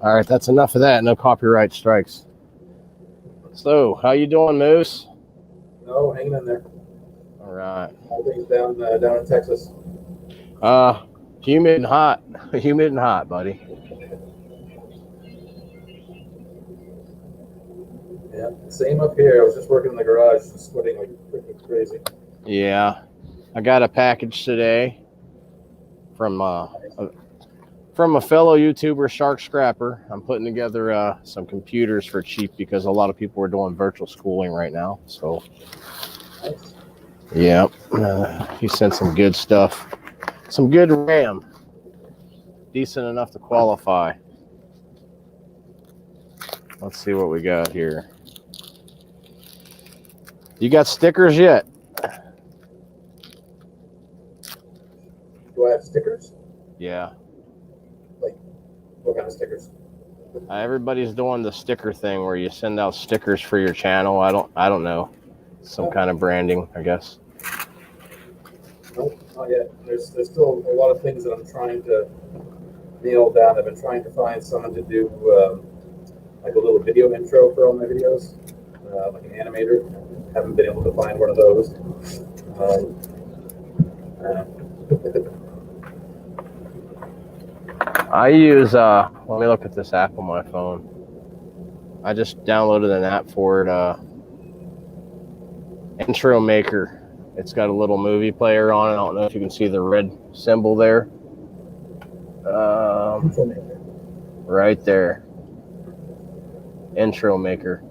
All right, that's enough of that. No copyright strikes. So, how you doing, Moose? No, hanging in there. All right. All things down in Texas. Humid and hot. Humid and hot, buddy. Yeah, same up here. I was just working in the garage, just sweating like freaking crazy. Yeah, I got a package today from a fellow YouTuber, Shark Scrapper. I'm putting together some computers for cheap because a lot of people are doing virtual schooling right now. So, Nice. yeah, he sent some good stuff, some good RAM, decent enough to qualify. Let's see what we got here. You got stickers yet? Do I have stickers? Yeah. Like, what kind of stickers? Everybody's doing the sticker thing where you send out stickers for your channel. I don't know. Some kind of branding, I guess. Nope, not yet. There's still a lot of things that I'm trying to nail down. I've been trying to find someone to do like a little video intro for all my videos, like an animator. Haven't been able to find one of those. I use, let me look at this app on my phone. I just downloaded an app for it, Intro Maker. It's got a little movie player on it. I don't know if you can see the red symbol there. Right there. Intro Maker.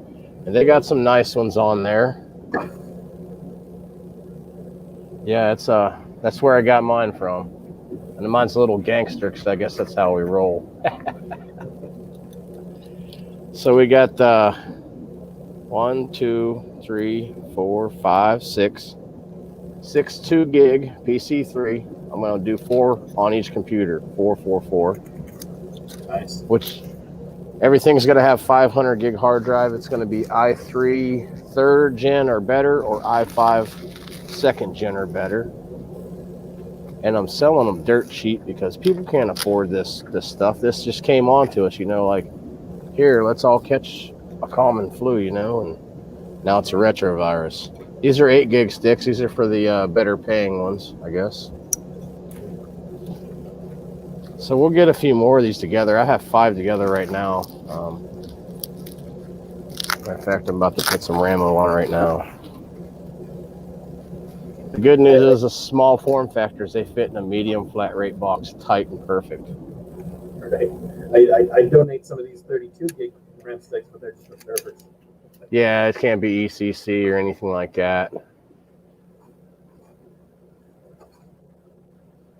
And they got some nice ones on there. Yeah, it's that's where I got mine from. And mine's a little gangster because I guess that's how we roll. So we got 1, 2, 3, 4, 5, 6 2 gig PC3. I'm going to do 4 on each computer. 4, 4, 4. Nice. Which everything's going to have 500 gig hard drive. It's going to be i3 3rd gen or better, or i5 2nd gen or better. And I'm selling them dirt cheap because people can't afford this stuff. This just came on to us, like, here, let's all catch a common flu, and now it's a retrovirus. These are 8 gig sticks. These are for the better paying ones, I guess. So we'll get a few more of these together. I have 5 together right now. Matter of fact, I'm about to put some Ramo on right now. The good news is the small form factors, they fit in a medium flat rate box, tight and perfect. Right. I donate some of these 32 gig RAM sticks, but they're just for servers. Yeah, it can't be ECC or anything like that.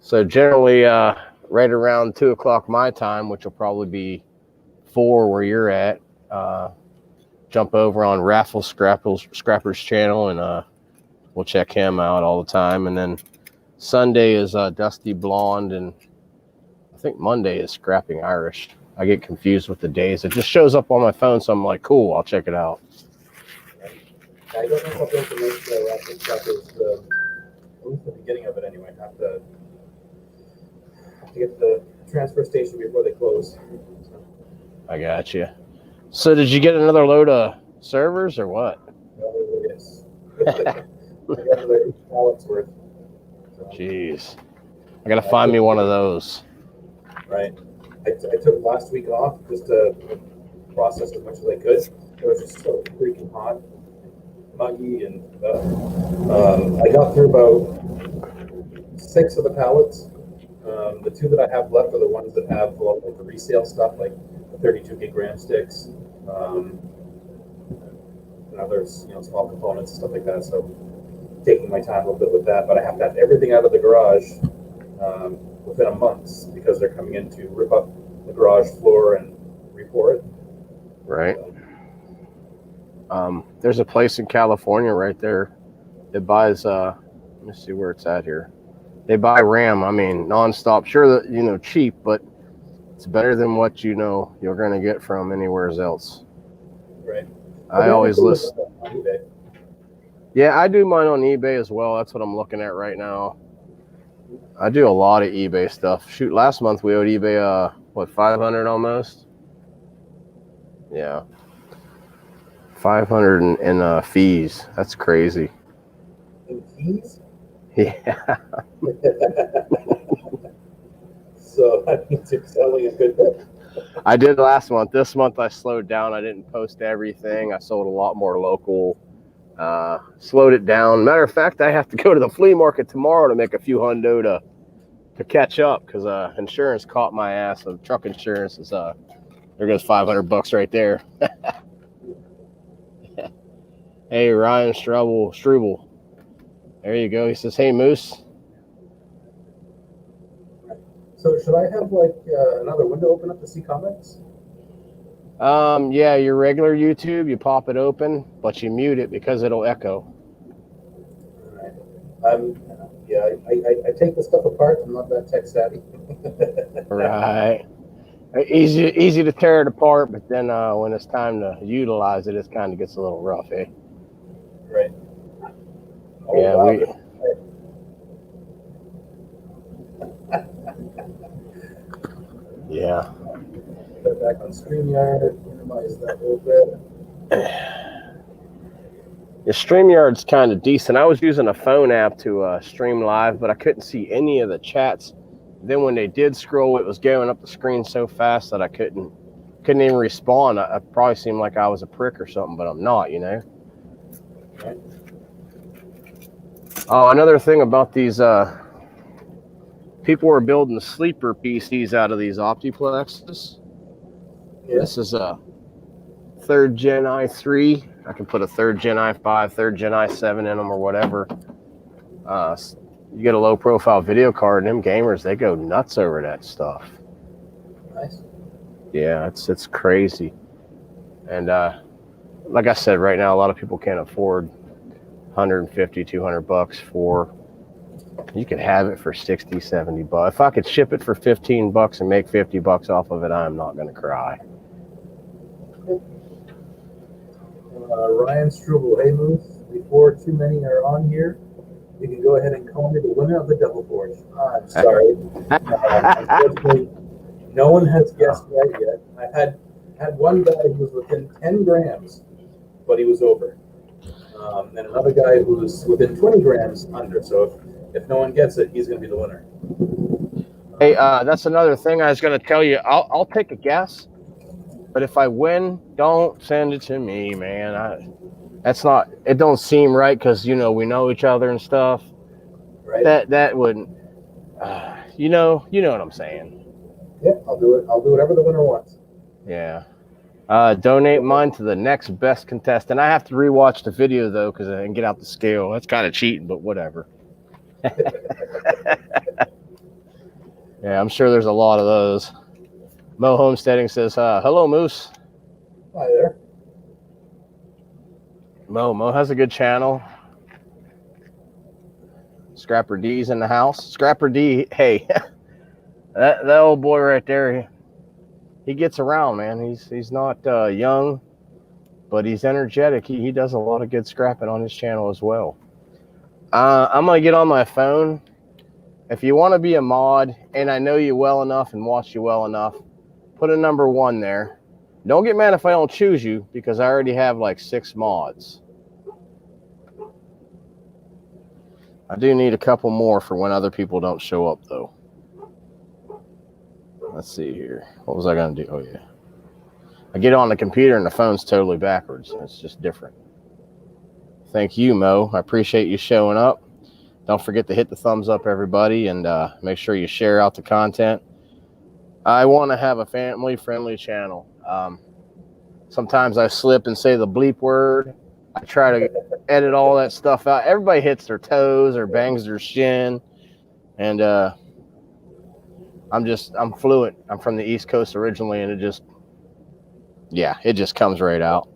So generally, right around 2 o'clock my time, which will probably be 4 where you're at, jump over on Raffle Scrapper's channel, and we'll check him out all the time. And then Sunday is Dusty Blonde, and I think Monday is Scrapping Irish. I get confused with the days. It just shows up on my phone, so I'm like, cool, I'll check it out. I don't know if I'll be able to make the Raffle Scrappers, at least the beginning of it anyway. I have to get the transfer station before they close. I got you. So did you get another load of servers or what? Yes. I got another 8 pallets worth. So. Jeez. I got to find me one of those. Right. I took last week off just to process as much as I could. It was just so freaking hot, muggy, and I got through about 6 of the pallets. The 2 that I have left are the ones that have a lot of the resale stuff, like the 32 gig RAM sticks, and others, small components and stuff like that. So taking my time a little bit with that, but I have to have everything out of the garage within a month because they're coming in to rip up the garage floor and re-pour it. Right. There's a place in California right there that buys, let me see where it's at here. They buy RAM, nonstop. Sure that, cheap, but it's better than what you're going to get from anywhere else. Right. I always listen. Yeah, I do mine on eBay as well. That's what I'm looking at right now. I do a lot of eBay stuff. Shoot, last month we owed eBay what, 500 almost? Yeah. 500 in fees. That's crazy. In fees? Yeah. So that means you're selling a good bit. I did last month. This month I slowed down. I didn't post everything. I sold a lot more local. Slowed it down. Matter of fact, I have to go to the flea market tomorrow to make a few hundo to catch up because insurance caught my ass. So truck insurance is there goes $500 right there. Hey, Ryan Struble. There you go. He says, "Hey, Moose." So should I have like another window open up to see comments? Yeah, your regular YouTube, you pop it open, but you mute it because it'll echo. Yeah, I take the stuff apart. I'm not that tech savvy. Right. Easy to tear it apart, but then when it's time to utilize it, it kind of gets a little rough, eh? Right. Oh, Yeah, wow. Yeah. Put it back on StreamYard, minimize that a little bit. The StreamYard's kind of decent. I was using a phone app to stream live, but I couldn't see any of the chats. Then when they did scroll, it was going up the screen so fast that I couldn't even respond. I probably seemed like I was a prick or something, but I'm not, you know. Right. Oh, another thing about these people are building sleeper PCs out of these Optiplexes. Yeah. This is a 3rd gen i3. I can put a 3rd gen i5, 3rd gen i7 in them or whatever. You get a low profile video card, and them gamers, they go nuts over that stuff. Nice. Yeah, it's crazy. And like I said, right now a lot of people can't afford $150, $200 for. You could have it for $60, $70. If I could ship it for $15 and make $50 off of it, I'm not going to cry. Ryan Struble, hey Moose, before too many are on here, you can go ahead and call me the winner of the Devil Forge. I'm sorry. Unfortunately, no one has guessed right yet. I had one guy who was within 10 grams, but he was over. And another guy who was within 20 grams under. So if no one gets it, he's going to be the winner. Hey, that's another thing I was going to tell you. I'll take a guess, but if I win, don't send it to me, man. That's not. It don't seem right because we know each other and stuff. Right. That wouldn't. You know what I'm saying. Yeah, I'll do it. I'll do whatever the winner wants. Yeah. Donate mine to the next best contestant. I have to rewatch the video though because I can get out the scale. That's kind of cheating, but whatever. Yeah, I'm sure there's a lot of those. Mo Homesteading says, "Hello, Moose." Hi there. Mo has a good channel. Scrapper D's in the house. Scrapper D, hey, that old boy right there, he gets around, man. He's not young, but he's energetic. He does a lot of good scrapping on his channel as well. I'm gonna get on my phone. If you want to be a mod, and I know you well enough and watch you well enough, put a number 1 there. Don't get mad if I don't choose you because I already have like 6 mods. I do need a couple more for when other people don't show up, though. Let's see here. What was I going to do? Oh, yeah. I get on the computer and the phone's totally backwards. It's just different. Thank you, Mo. I appreciate you showing up. Don't forget to hit the thumbs up, everybody, and make sure you share out the content. I want to have a family-friendly channel. Sometimes I slip and say the bleep word. I try to edit all that stuff out. Everybody hits their toes or bangs their shin, and I'm fluent. I'm from the East Coast originally, and it just comes right out.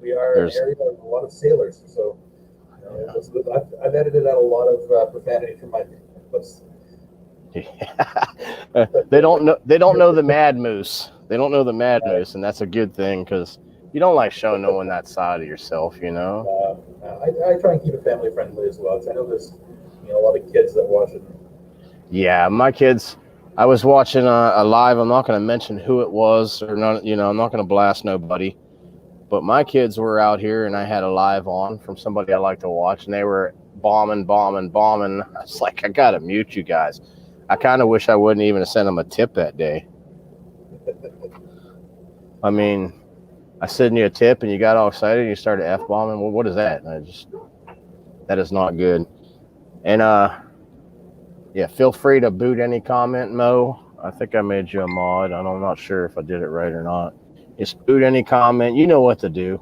We are an area of a lot of sailors, so I've edited out a lot of profanity from my clips. Yeah. They don't know the Mad Moose. They don't know the Mad Moose, and that's a good thing because You don't like showing no one that side of yourself, you know. I try and keep it family friendly as well. 'Cause I know there's a lot of kids that watch it. Yeah, my kids. I was watching a live. I'm not going to mention who it was or not. You know, I'm not going to blast nobody. But my kids were out here, and I had a live on from somebody I like to watch, and they were bombing. I was like, I gotta mute you guys. I kind of wish I wouldn't even have sent them a tip that day. I mean, I sent you a tip, and you got all excited, and you started f-bombing. Well, what is that? That is not good. And yeah, feel free to boot any comment, Mo. I think I made you a mod. I'm not sure if I did it right or not. Just boot any comment. You know what to do.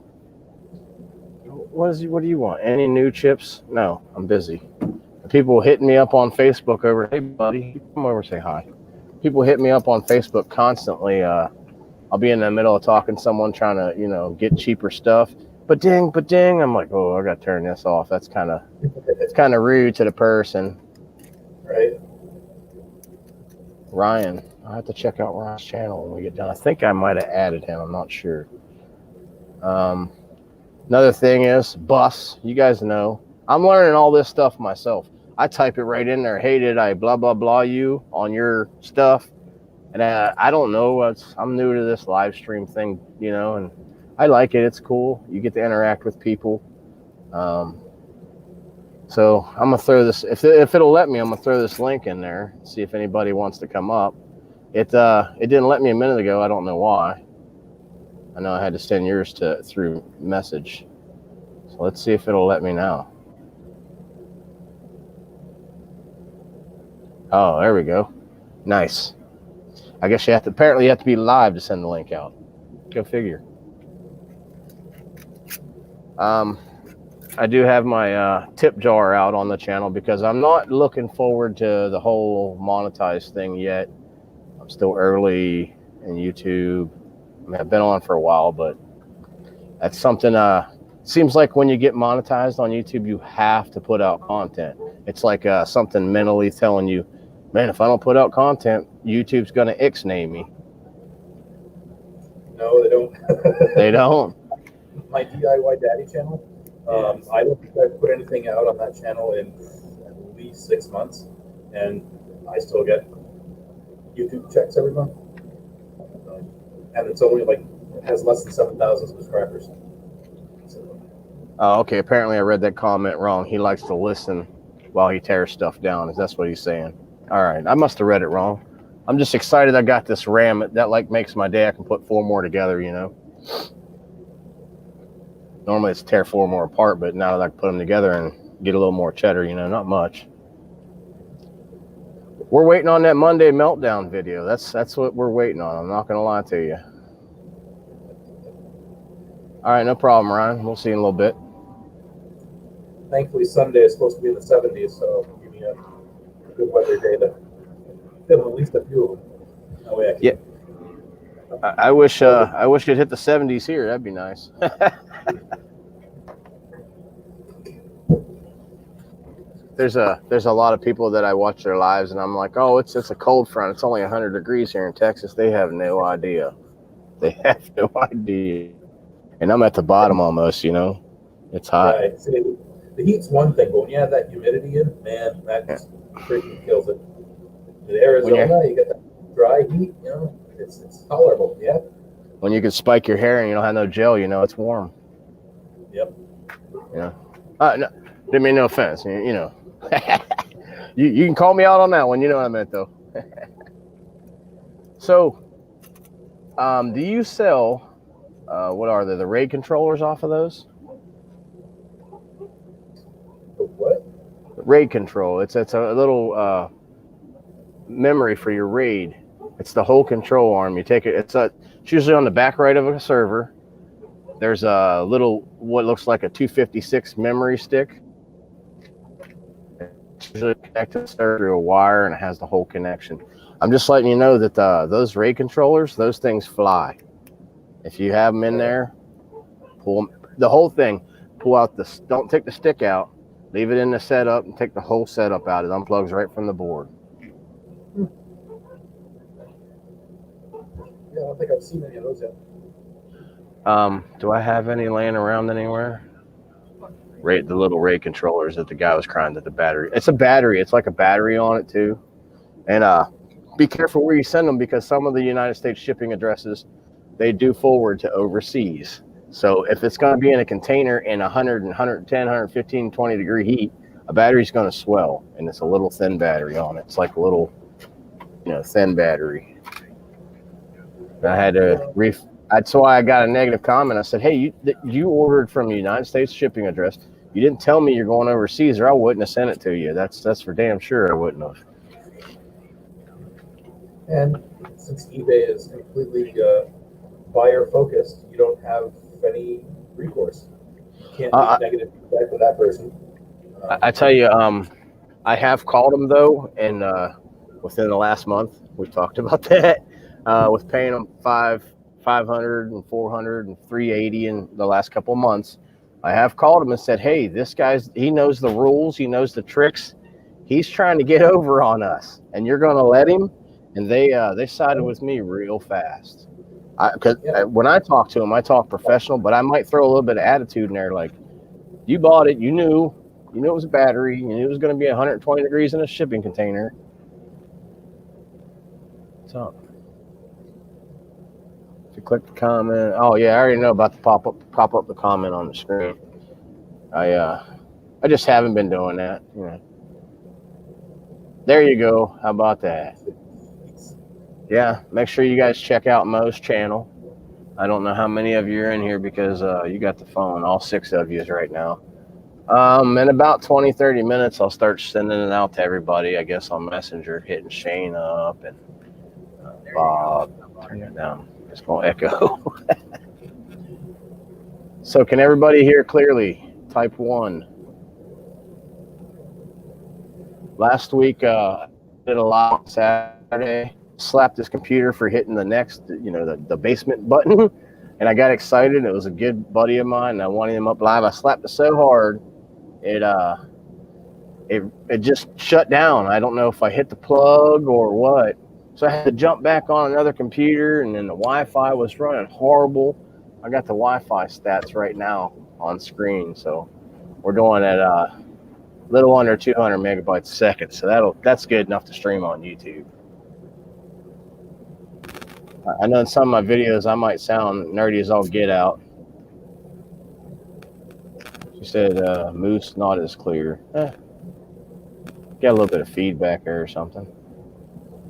What do you want? Any new chips? No, I'm busy. People hitting me up on Facebook over, hey buddy, come over and say hi. People hit me up on Facebook constantly. I'll be in the middle of talking to someone trying to, get cheaper stuff. But ding. I'm like, oh, I got to turn this off. It's kind of rude to the person. Right. Ryan, I have to check out Ryan's channel when we get done. I think I might have added him. I'm not sure. Another thing is bus. You guys know I'm learning all this stuff myself. I type it right in there. Hey, did I blah blah blah you on your stuff? And I don't know. I'm new to this live stream thing, and I like it. It's cool. You get to interact with people. So I'm gonna throw this. If it'll let me, I'm gonna throw this link in there. See if anybody wants to come up. It didn't let me a minute ago. I don't know why. I know I had to send yours through message. So let's see if it'll let me now. Oh, there we go. Nice. I guess apparently you have to be live to send the link out. Go figure. I do have my tip jar out on the channel because I'm not looking forward to the whole monetized thing yet. I'm still early in YouTube. I mean, I've been on for a while, but that's something. Seems like when you get monetized on YouTube, you have to put out content. It's like something mentally telling you, man, if I don't put out content, YouTube's gonna ixnay me. No, they don't. They don't. My DIY Daddy channel. I don't think I've put anything out on that channel in at least 6 months, and I still get YouTube checks every month. And it's only it has less than 7,000 subscribers. So, Oh, okay. Apparently, I read that comment wrong. He likes to listen while he tears stuff down. Is that what he's saying? All right. I must have read it wrong. I'm just excited I got this RAM. That makes my day. I can put 4 more together, Normally it's tear 4 more apart, but now that I can put them together and get a little more cheddar, not much. We're waiting on that Monday meltdown video. That's what we're waiting on. I'm not going to lie to you. All right, no problem, Ryan. We'll see you in a little bit. Thankfully, Sunday is supposed to be in the 70s, so give me a good weather day to film at least a few of them. That way I can. Yeah. I wish it'd hit the 70s here. That'd be nice. There's a lot of people that I watch their lives, and I'm like, oh, it's a cold front. It's only 100 degrees here in Texas. They have no idea. They have no idea. And I'm at the bottom almost, It's hot. Right. See, the heat's one thing, but when you have that humidity in, man, that just freaking kills it. In Arizona, you get that dry heat, it's tolerable, yeah. When you can spike your hair and you don't have no gel, it's warm. Yep. No, didn't mean no offense, you can call me out on that one. You know what I meant, though. So, do you sell? What are they? The RAID controllers off of those? The what? RAID control. It's a little memory for your RAID. It's the whole control arm. You take it. It's usually on the back right of a server. There's a little what looks like a 256 memory stick. It's usually connected to the server through a wire, and it has the whole connection. I'm just letting you know that those RAID controllers, those things fly. If you have them in there, pull them, the whole thing. Pull out don't take the stick out. Leave it in the setup and take the whole setup out. It unplugs right from the board. Yeah, I don't think I've seen any of those yet. Do I have any laying around anywhere? Rate the little Ray controllers that the guy was crying that the battery. It's a battery. It's like a battery on it too. And be careful where you send them because some of the United States shipping addresses they do forward to overseas. So if it's going to be in a container in 100 and 110, 115, 20 degree heat, a battery's going to swell, and it's a little thin battery on it. It's like a little, thin battery. And I had to that's why I got a negative comment. I said, "Hey, you ordered from a United States shipping address. You didn't tell me you're going overseas, or I wouldn't have sent it to you. That's for damn sure I wouldn't have." And since eBay is completely buyer focused, you don't have any recourse. You can't leave negative feedback for that person. I tell you, I have called them though, and within the last month, we've talked about that. With paying them 500 and 400 and 380 in the last couple of months, I have called him and said, "Hey, this he knows the rules, he knows the tricks. He's trying to get over on us, and you're going to let him?" And they sided with me real fast. Because when I talk to him, I talk professional, but I might throw a little bit of attitude in there, like, "You bought it, you knew it was a battery, you knew it was going to be 120 degrees in a shipping container." What's up? If you click the comment, oh yeah, I already know about the pop up the comment on the screen. I just haven't been doing that. There you go. How about that? Yeah, make sure you guys check out Mo's channel. I don't know how many of you are in here because you got the phone, all 6 of you right now. In about 20, 30 minutes, I'll start sending it out to everybody, I guess, on Messenger, hitting Shane up and Bob. Turn it down. It's going to echo. So can everybody hear clearly? Type 1. Last week, did a lot on Saturday. Slapped his computer for hitting the next, the basement button. And I got excited. It was a good buddy of mine, and I wanted him up live. I slapped it so hard, it just shut down. I don't know if I hit the plug or what. So I had to jump back on another computer, and then the Wi-Fi was running horrible. I got the Wi-Fi stats right now on screen. So we're doing at a little under 200 megabytes a second. So that's good enough to stream on YouTube. I know in some of my videos I might sound nerdy as all get out. She said Moose not as clear. Got a little bit of feedback there or something.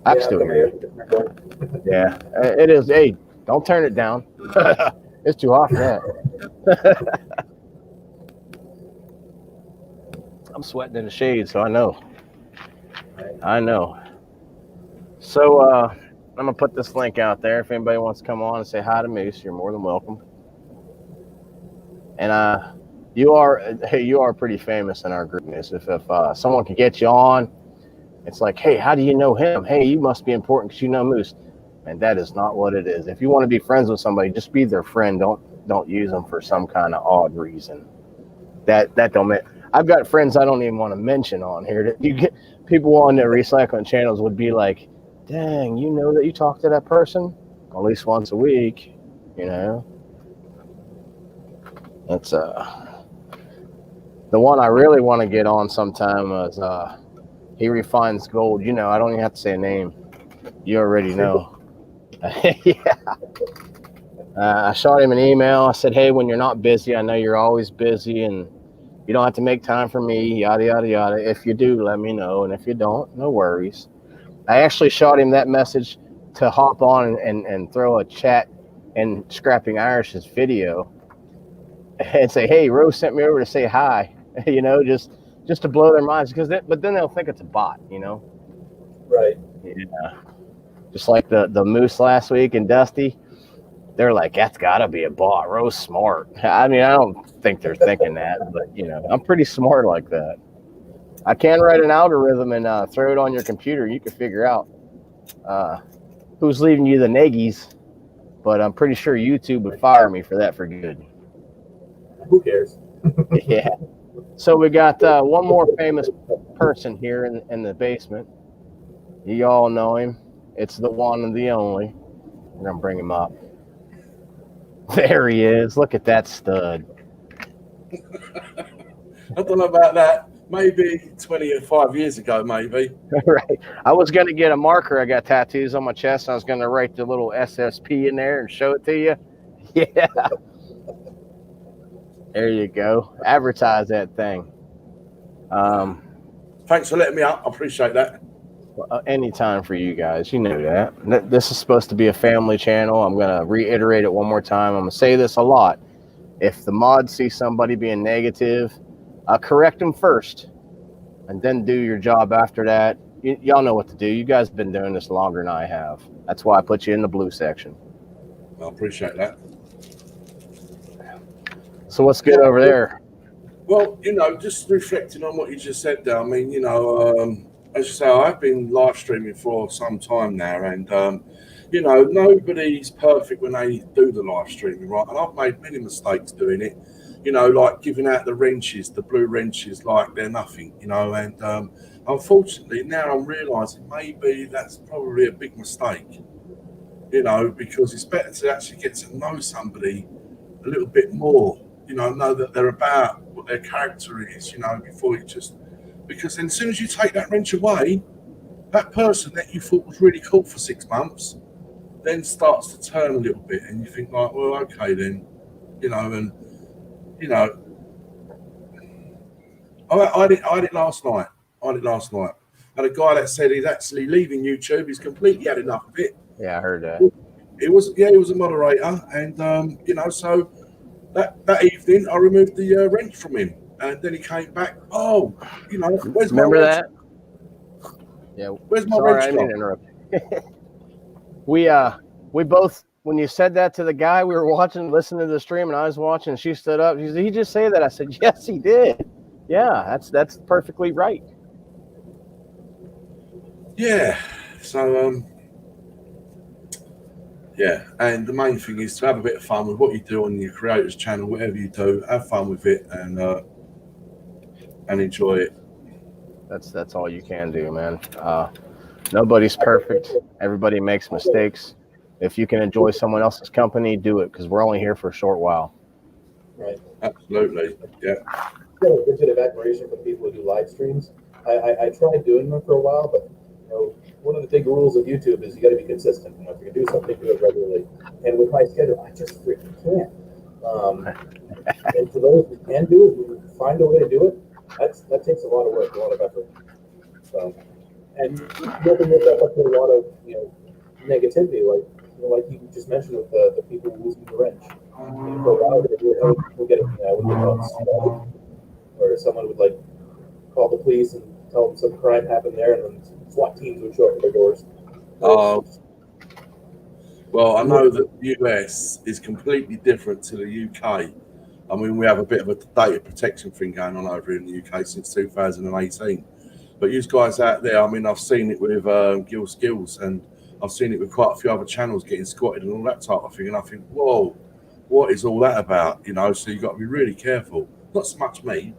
I can still hear you. Yeah, it is. Hey, don't turn it down. It's too hot for that. I'm sweating in the shade, so I know. So I'm gonna put this link out there. If anybody wants to come on and say hi to Moose, you're more than welcome. And you are pretty famous in our group, Moose. If someone can get you on, it's like, hey, how do you know him? Hey, you must be important because you know Moose. And that is not what it is. If you want to be friends with somebody, just be their friend. Don't use them for some kind of odd reason. That don't make. I've got friends I don't even want to mention on here. That you get people on the recycling channels would be like, dang, you know that you talk to that person at least once a week. It's the one I really want to get on sometime is he refines gold. I don't even have to say a name. You already know. Yeah. I shot him an email. I said, hey, when you're not busy, I know you're always busy and you don't have to make time for me, yada, yada, yada. If you do, let me know. And if you don't, no worries. I actually shot him that message to hop on and throw a chat in Scrapping Irish's video and say, hey, Rose sent me over to say hi, just to blow their minds. But then they'll think it's a bot, Right. Yeah. Just like the Moose last week and Dusty, they're like, that's got to be a bot. Rose smart. I mean, I don't think they're thinking that, but, I'm pretty smart like that. I can write an algorithm and throw it on your computer. You can figure out who's leaving you the neggies, but I'm pretty sure YouTube would fire me for that for good. Who cares? Yeah. So we got one more famous person here in the basement. You all know him. It's the one and the only. We're going to bring him up. There he is. Look at that stud. I don't know about that. Maybe 25 years ago, maybe. Right. I was going to get a marker. I got tattoos on my chest. I was going to write the little SSP in there and show it to you. Yeah. There you go. Advertise that thing. Thanks for letting me up. I appreciate that. Anytime for you guys. You know that. This is supposed to be a family channel. I'm going to reiterate it one more time. I'm going to say this a lot. If the mods see somebody being negative, correct them first and then do your job after that. Y'all know what to do. You guys have been doing this longer than I have. That's why I put you in the blue section. I appreciate that. So what's good over there? Well, just reflecting on what you just said there. I mean, as you say, I've been live streaming for some time now, and nobody's perfect when they do the live streaming, right? And I've made many mistakes doing it. Like giving out the wrenches, the blue wrenches, like they're nothing, and unfortunately now I'm realising maybe that's probably a big mistake, because it's better to actually get to know somebody a little bit more, know that they're about, what their character is, before you just, because then as soon as you take that wrench away, that person that you thought was really cool for 6 months then starts to turn a little bit, and you think like, well, okay then, I had it last night. Had a guy that said he's actually leaving YouTube. He's completely had enough of it. Yeah, I heard that. He was a moderator, and so that evening I removed the wrench from him, and then he came back. Oh, where's Remember my that? wrench? Yeah. Where's my Sorry, wrench I didn't gone? interrupt. We both, when you said that to the guy, we were listening to the stream, and I was watching. She stood up. She said, "Did he just say that?" I said, "Yes, he did." Yeah, that's perfectly right. Yeah. So yeah, and the main thing is to have a bit of fun with what you do on your creators channel, whatever you do, have fun with it and enjoy it. That's all you can do, man. Nobody's perfect. Everybody makes mistakes. If you can enjoy someone else's company, do it, because we're only here for a short while. Right. Absolutely. Yeah. I've got a good bit of admiration for the people who do live streams. I tried doing them for a while, but one of the big rules of YouTube is you got to be consistent. If you're gonna do something, do it regularly. And with my schedule, I just freaking can't. And for those who can do it, who find a way to do it, that takes a lot of work, a lot of effort. So, and you open yourself up to a lot of negativity, like you just mentioned with the people losing the wrench. For a while, we'll get or someone would call the police and tell them some crime happened there, and then SWAT teams would show up at their doors. Well, I know that the US is completely different to the UK. I mean, we have a bit of a data protection thing going on over in the UK since 2018. But you guys out there, I mean, I've seen it with Gil Skills, and I've seen it with quite a few other channels getting squatted and all that type of thing. And I think, whoa, what is all that about? So you've got to be really careful. Not so much me.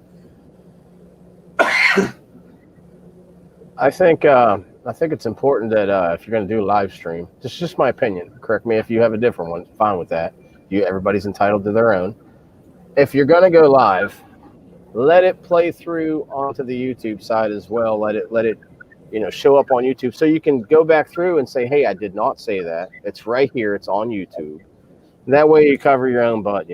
I think it's important that if you're going to do a live stream, this is just my opinion. Correct me if you have a different one. Fine with that. Everybody's entitled to their own. If you're going to go live, let it play through onto the YouTube side as well. Let it show up on YouTube, so you can go back through and say, "Hey, I did not say that. It's right here. It's on YouTube." And that way, you cover your own butt.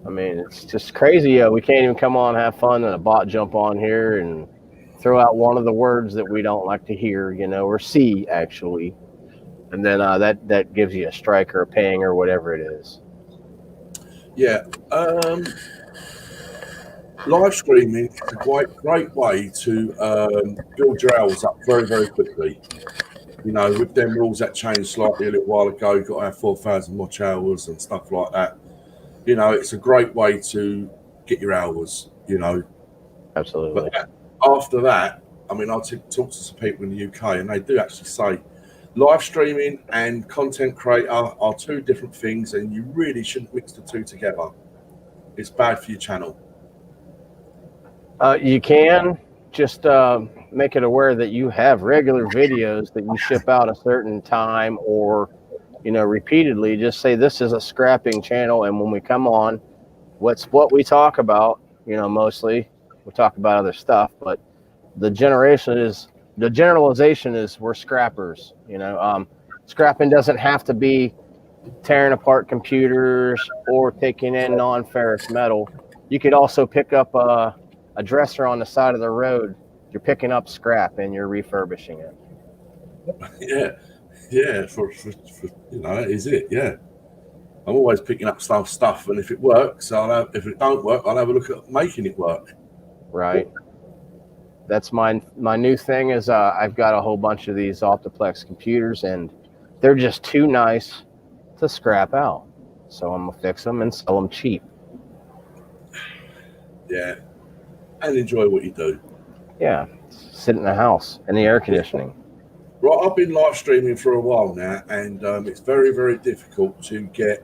I mean, it's just crazy. We can't even come on, have fun, and a bot jump on here and throw out one of the words that we don't like to hear, or see actually, and then that gives you a strike or a ping or whatever it is. Yeah, live streaming is a great way to build your hours up very, very quickly. With them rules that changed slightly a little while ago, you've got to have 4,000 watch hours and stuff like that. It's a great way to get your hours, Absolutely. But after that, I mean, I talk to some people in the UK, and they do actually say live streaming and content creator are two different things, and you really shouldn't mix the two together. It's bad for your channel. You can, just make it aware that you have regular videos that you ship out a certain time or, repeatedly. Just say this is a scrapping channel, and when we come on, what we talk about, mostly we talk about other stuff, but the generalization is we're scrappers. Scrapping doesn't have to be tearing apart computers or taking in non-ferrous metal. You could also pick up a dresser on the side of the road. You're picking up scrap and you're refurbishing it. Yeah, for that is it. Yeah, I'm always picking up stuff, and if it works, if it don't work, I'll have a look at making it work. Right. That's my new thing is I've got a whole bunch of these Optiplex computers, and they're just too nice to scrap out. So I'm gonna fix them and sell them cheap. Yeah, and enjoy what you do. Yeah, sit in the house in the air conditioning. Right, I've been live streaming for a while now, and it's very, very difficult to get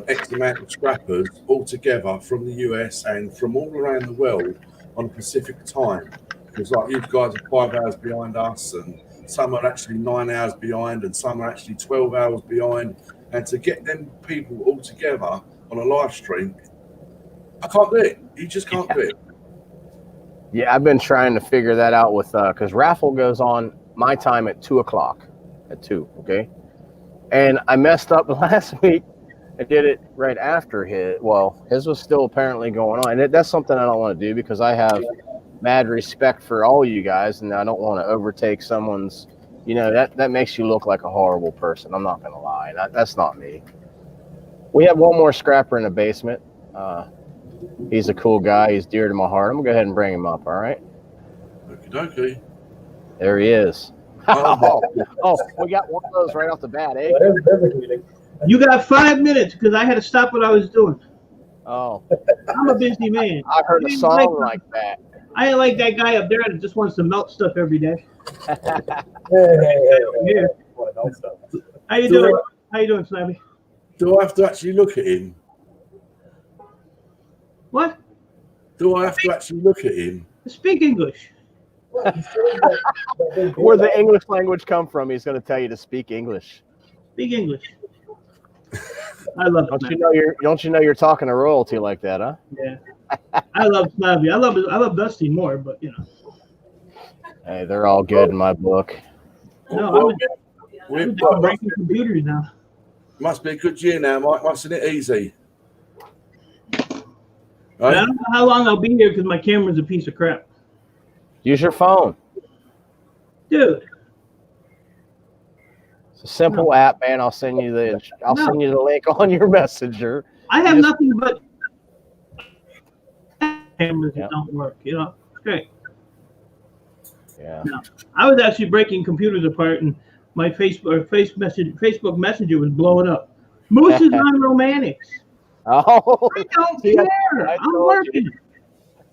X amount of scrappers all together from the US and from all around the world on Pacific time. Because like you guys are 5 hours behind us, and some are actually 9 hours behind, and some are actually 12 hours behind. And to get them people all together on a live stream, I can't do it. You just can't do it. Yeah, I've been trying to figure that out with because raffle goes on my time at 2:00 at 2. Okay, and I messed up last week. I did it right after his. Well, his was still apparently going on, and that's something I don't want to do because I have mad respect for all you guys, and I don't want to overtake someone's. That makes you look like a horrible person. I'm not gonna lie. That's not me. We have one more scrapper in the basement. He's a cool guy. He's dear to my heart. I'm gonna go ahead and bring him up. All right. Okay. There he is. Oh, we got one of those right off the bat, eh? You got 5 minutes because I had to stop what I was doing. Oh, I'm a busy man. I heard a song like that. I ain't like that guy up there that just wants to melt stuff every day. Hey. How you doing? How you doing, Snabby? Do I have to actually look at him? What? Do I have to actually look at him? Speak English. Where the English language come from, he's going to tell you to speak English. Speak English. I love it. Don't you know you're talking to royalty like that, huh? Yeah. I love Snabby. I love Dusty more, but Hey, they're all good in my book. No, I'm breaking computers now. Must be a good year now, Mike. Mustn't it easy? Right? I don't know how long I'll be here because my camera's a piece of crap. Use your phone. Dude. It's a simple app, man. I'll send you the link on your messenger. I have nothing but cameras that don't work, Great. Yeah. No, I was actually breaking computers apart, and my Facebook Messenger was blowing up. Moose is on romantics. Oh, I don't care. I'm working.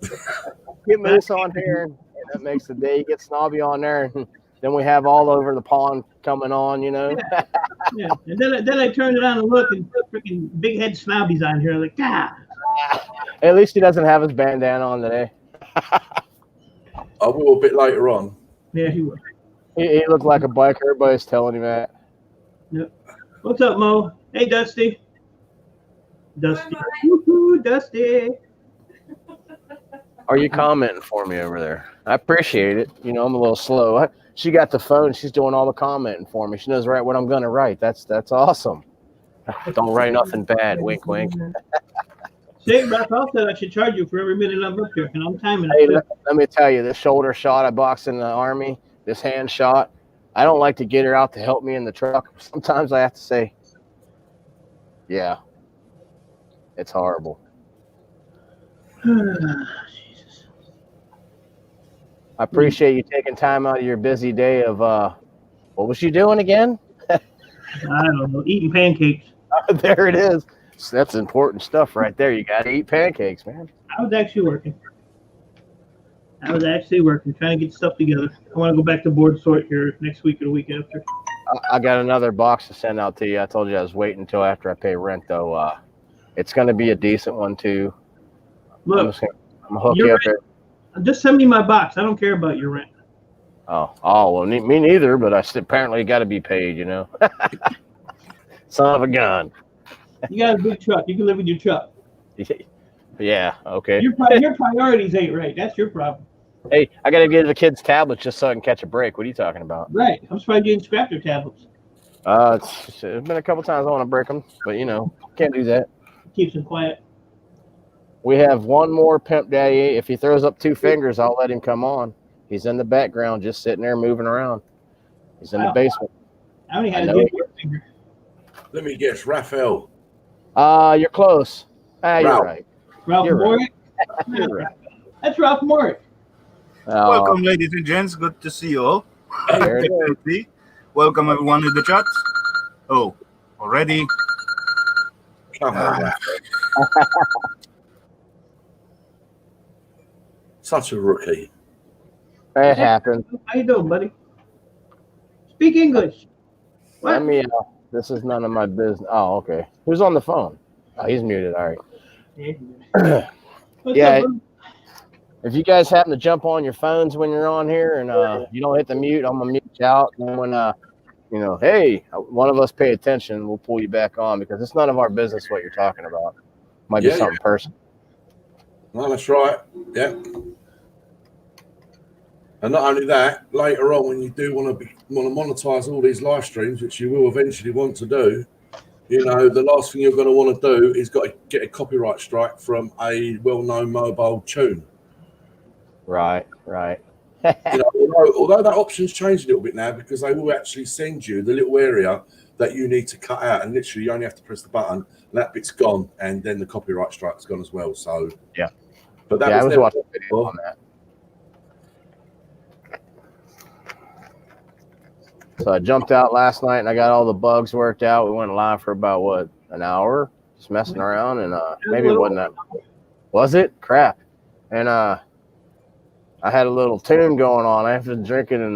Get Moose on here, and that makes the day. Get Snobby on there, and then we have all over the pond coming on, Yeah. And then I turned it on and look, and freaking big head Snobby's on here. Like, At least he doesn't have his bandana on today. I will a bit later on. Yeah, he will. He looked like a biker. Everybody's telling him that. Yep. What's up, Mo? Hey, Dusty. Woo-hoo, Dusty. Are you commenting for me over there? I appreciate it. I'm a little slow. She got the phone. She's doing all the commenting for me. She knows right what I'm going to write. That's awesome. Don't write nothing bad. Wink, wink. Say, Raphael said I should charge you for every minute I'm up here, and I'm timing Hey, it. let me tell you, this shoulder shot I boxed in the Army, this hand shot, I don't like to get her out to help me in the truck. Sometimes I have to say, yeah, it's horrible. Jesus. I appreciate you taking time out of your busy day of, what was you doing again? I don't know, eating pancakes. There it is. So that's important stuff right there. You got to eat pancakes, man. I was actually working, trying to get stuff together. I want to go back to board sort here next week or the week after. I got another box to send out to you. I told you I was waiting until after I pay rent, though. It's going to be a decent one, too. Look, I'm going to hook you up there. Just send me my box. I don't care about your rent. Oh, well, me neither. But apparently got to be paid. Son of a gun. You got a big truck. You can live in your truck. Yeah. Okay. Your priorities ain't right. That's your problem. Hey, I got to get the kids tablets just so I can catch a break. What are you talking about? Right. I'm surprised you didn't scrap your tablets. It's been a couple times I want to break them, but can't do that. Keeps them quiet. We have one more pimp daddy. If he throws up 2 fingers, I'll let him come on. He's in the background, just sitting there moving around. He's in the basement. I only had to give your finger. Let me guess, Raphael. You're close. You're Ralph. right. Ralph You're Morick? You're right. That's Ralph Morick. Welcome, ladies and gents. Good to see you all. There it is. Welcome, everyone in the chat. Oh, already? Come on, Raphael. Such a rookie. It happened. How you doing, buddy? Speak English. What? Let me. This is none of my business. Oh, okay. Who's on the phone? Oh, he's muted. All right. Yeah. If you guys happen to jump on your phones when you're on here and you don't hit the mute, I'm gonna mute you out. And then when hey, one of us pay attention, we'll pull you back on because it's none of our business what you're talking about. Might be something personal. No, that's right. Yeah. And not only that, later on, when you do want to monetize all these live streams, which you will eventually want to do, the last thing you're going to want to do is got to get a copyright strike from a well-known mobile tune. Right. Although that option's changed a little bit now because they will actually send you the little area that you need to cut out, and literally you only have to press the button, and that bit's gone, and then the copyright strike's gone as well. So yeah, but that I was watching a video on that. So I jumped out last night and I got all the bugs worked out. We went live for about an hour, just messing around, and maybe it wasn't that. Was it? Crap. And I had a little tune going on. I have been drinking in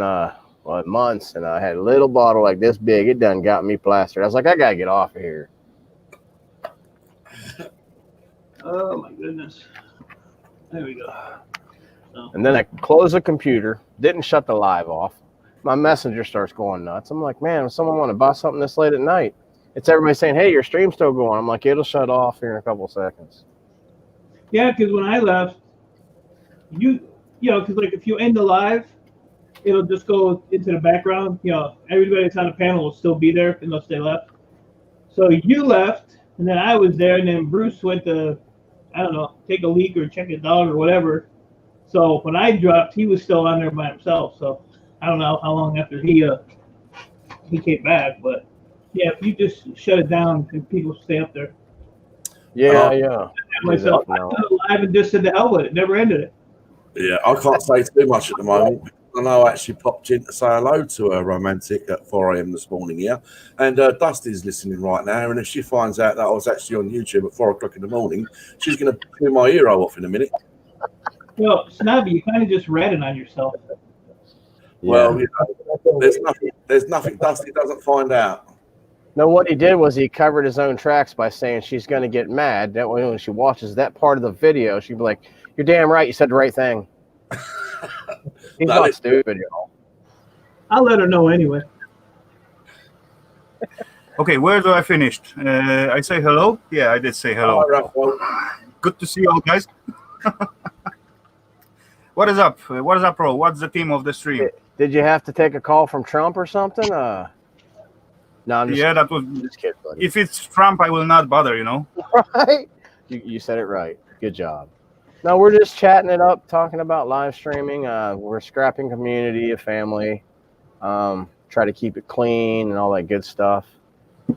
months, and I had a little bottle like this big. It done got me plastered. I was like, I gotta get off of here. Oh my goodness. There we go. And then I closed the computer, didn't shut the live off. My messenger starts going nuts. I'm like, man, if someone want to buy something this late at night, it's everybody saying, hey, your stream's still going. I'm like, it'll shut off here in a couple of seconds. Yeah, because when I left, because like if you end the live, it'll just go into the background. Everybody that's on the panel will still be there unless they left. So you left, and then I was there, and then Bruce went to, I don't know, take a leak or check his dog or whatever. So when I dropped, he was still on there by himself. So I don't know how long after he came back, but yeah, if you just shut it down, and people stay up there. Yeah. Myself, I did it live and just said the hell with it. Never ended it. Yeah, I can't say too much at the moment. I know I actually popped in to say hello to a romantic at 4 a.m. this morning here, and Dusty's listening right now. And if she finds out that I was actually on YouTube at 4 o'clock in the morning, she's going to chew my ear off in a minute. Snobby, you kind of just ratted on yourself. Well, there's nothing Dusty doesn't find out. No, what he did was he covered his own tracks by saying she's going to get mad. That way, when she watches that part of the video, she'd be like, "You're damn right, you said the right thing." He's not stupid, y'all. I'll let her know anyway. Okay, where do I finish? I say hello? Yeah, I did say hello. Good to see you all, guys. What is up? What is up, bro? What's the theme of the stream? Did you have to take a call from Trump or something? No, I'm just that was. Just kidding, buddy. If it's Trump, I will not bother. Right? You said it right. Good job. No, we're just chatting it up, talking about live streaming. We're a scrapping community, a family. Try to keep it clean and all that good stuff.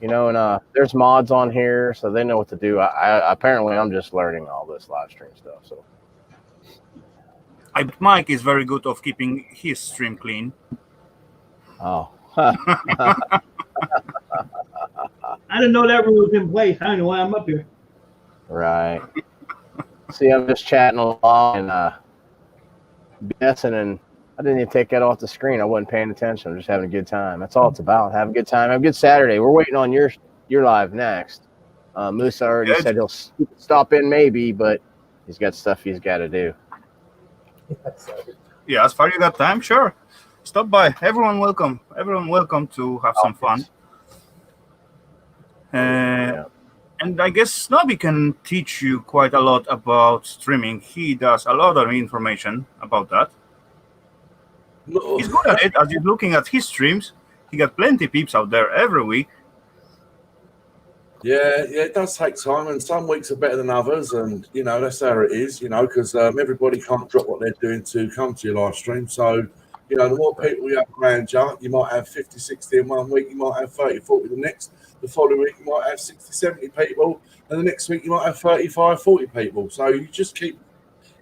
And there's mods on here, so they know what to do. Apparently, I'm just learning all this live stream stuff. So, Mike is very good of keeping his stream clean. Oh. I didn't know that rule was in place. I don't know why I'm up here. Right. See, I'm just chatting along and BSing, and I didn't even take that off the screen. I wasn't paying attention. I'm just having a good time. That's all it's about. Have a good time. Have a good Saturday. We're waiting on your live next. Musa already said he'll stop in maybe, but he's got stuff he's got to do. Yeah, as far as you got time, sure. Stop by. Everyone welcome. Everyone welcome to have some fun. Yeah. And I guess Snobby can teach you quite a lot about streaming. He does a lot of information about that. He's good at it. As you're looking at his streams, he got plenty peeps out there every week. Yeah, it does take time, and some weeks are better than others, and that's how it is. Because everybody can't drop what they're doing to come to your live stream. So, the more people you have around you might have 50, 60 in 1 week, you might have 30, 40 the next. The following week, you might have 60, 70 people, and the next week, you might have 35, 40 people. So you just keep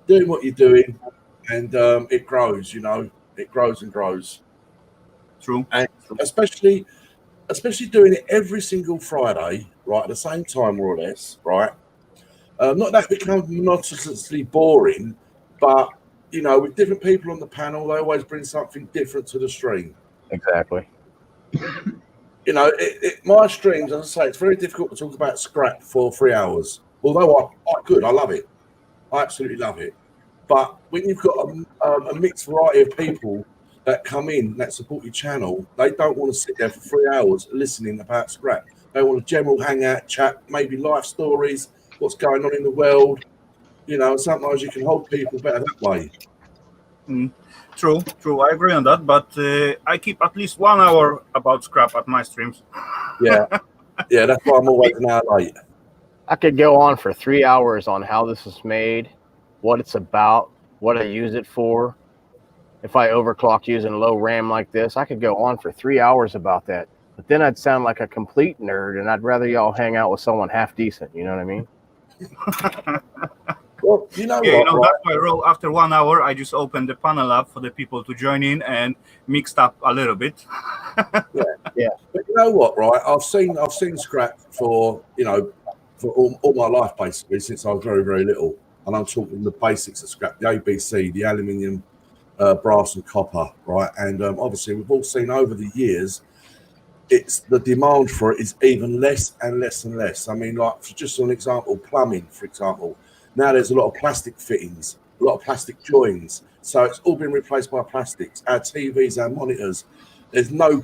doing what you're doing, and it grows. It grows and grows. True. And especially doing it every single Friday, right, at the same time, more or less, right? Not that it becomes monotonously boring, but, with different people on the panel, they always bring something different to the stream. Exactly. My streams, as I say, it's very difficult to talk about scrap for 3 hours. Although I love it. I absolutely love it. But when you've got a mixed variety of people that come in that support your channel, they don't want to sit there for 3 hours listening about scrap. They want a general hangout, chat, maybe life stories, what's going on in the world. Sometimes you can hold people better that way. True. I agree on that, but I keep at least 1 hour about scrap at my streams. Yeah, that's why I'm always an hour late. I could go on for 3 hours on how this is made, what it's about, what I use it for. If I overclock using low RAM like this, I could go on for 3 hours about that. But then I'd sound like a complete nerd, and I'd rather y'all hang out with someone half decent. You know what I mean? Well, that's why, Ro, after 1 hour, I just opened the panel up for the people to join in and mixed up a little bit. Yeah. But you know what, right? I've seen scrap for all my life, basically, since I was very, very little. And I'm talking the basics of scrap, the ABC, the aluminium, brass and copper, right? And obviously, we've all seen over the years, it's the demand for it is even less and less and less. I mean, like, for just an example, plumbing, for example. Now there's a lot of plastic fittings, a lot of plastic joins. So it's all been replaced by plastics. Our TVs, our monitors, there's no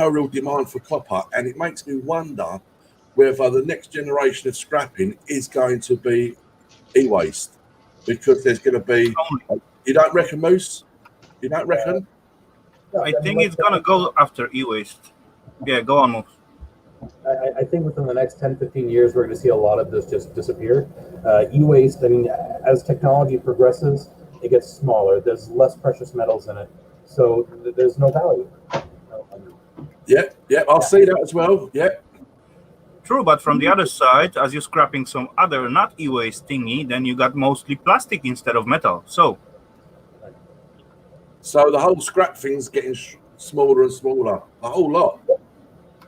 real demand for copper. And it makes me wonder whether the next generation of scrapping is going to be e-waste. Because there's going to be... You don't reckon, Moose? You don't reckon? No, I think it's going to go after e-waste. Yeah, go on, Moose. I think within the next 10, 15 years, we're going to see a lot of this just disappear. E-waste, I mean, as technology progresses, it gets smaller. There's less precious metals in it. So there's no value. Yeah, I'll see that as well. Yeah. True, but from the other side, as you're scrapping some other not e-waste thingy, then you got mostly plastic instead of metal. So the whole scrap thing's getting smaller and smaller. A whole lot.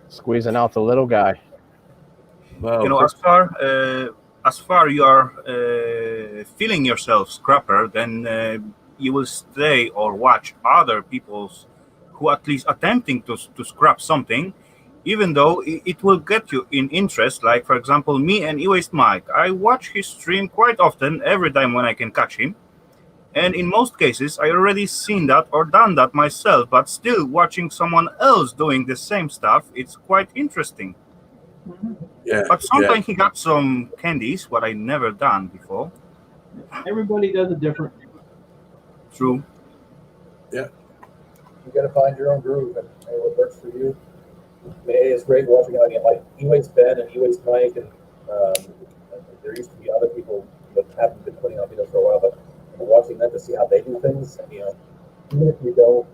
Squeezing out the little guy. Well, as far you are feeling yourself scrapper, then you will stay or watch other people's who at least attempting to scrap something, even though it will get you in interest. Like, for example, me and E-Waste Mike, I watch his stream quite often, every time when I can catch him. And in most cases, I already seen that or done that myself, but still watching someone else doing the same stuff, it's quite interesting. Yeah. But sometimes he got some candies, what I never done before. Everybody does it different. True. Yeah. You got to find your own groove and what works for you. I mean, it's great watching like E-Waste Ben and E-Waste Mike, and there used to be other people that haven't been putting out videos for a while, but watching them to see how they do things, and even if you don't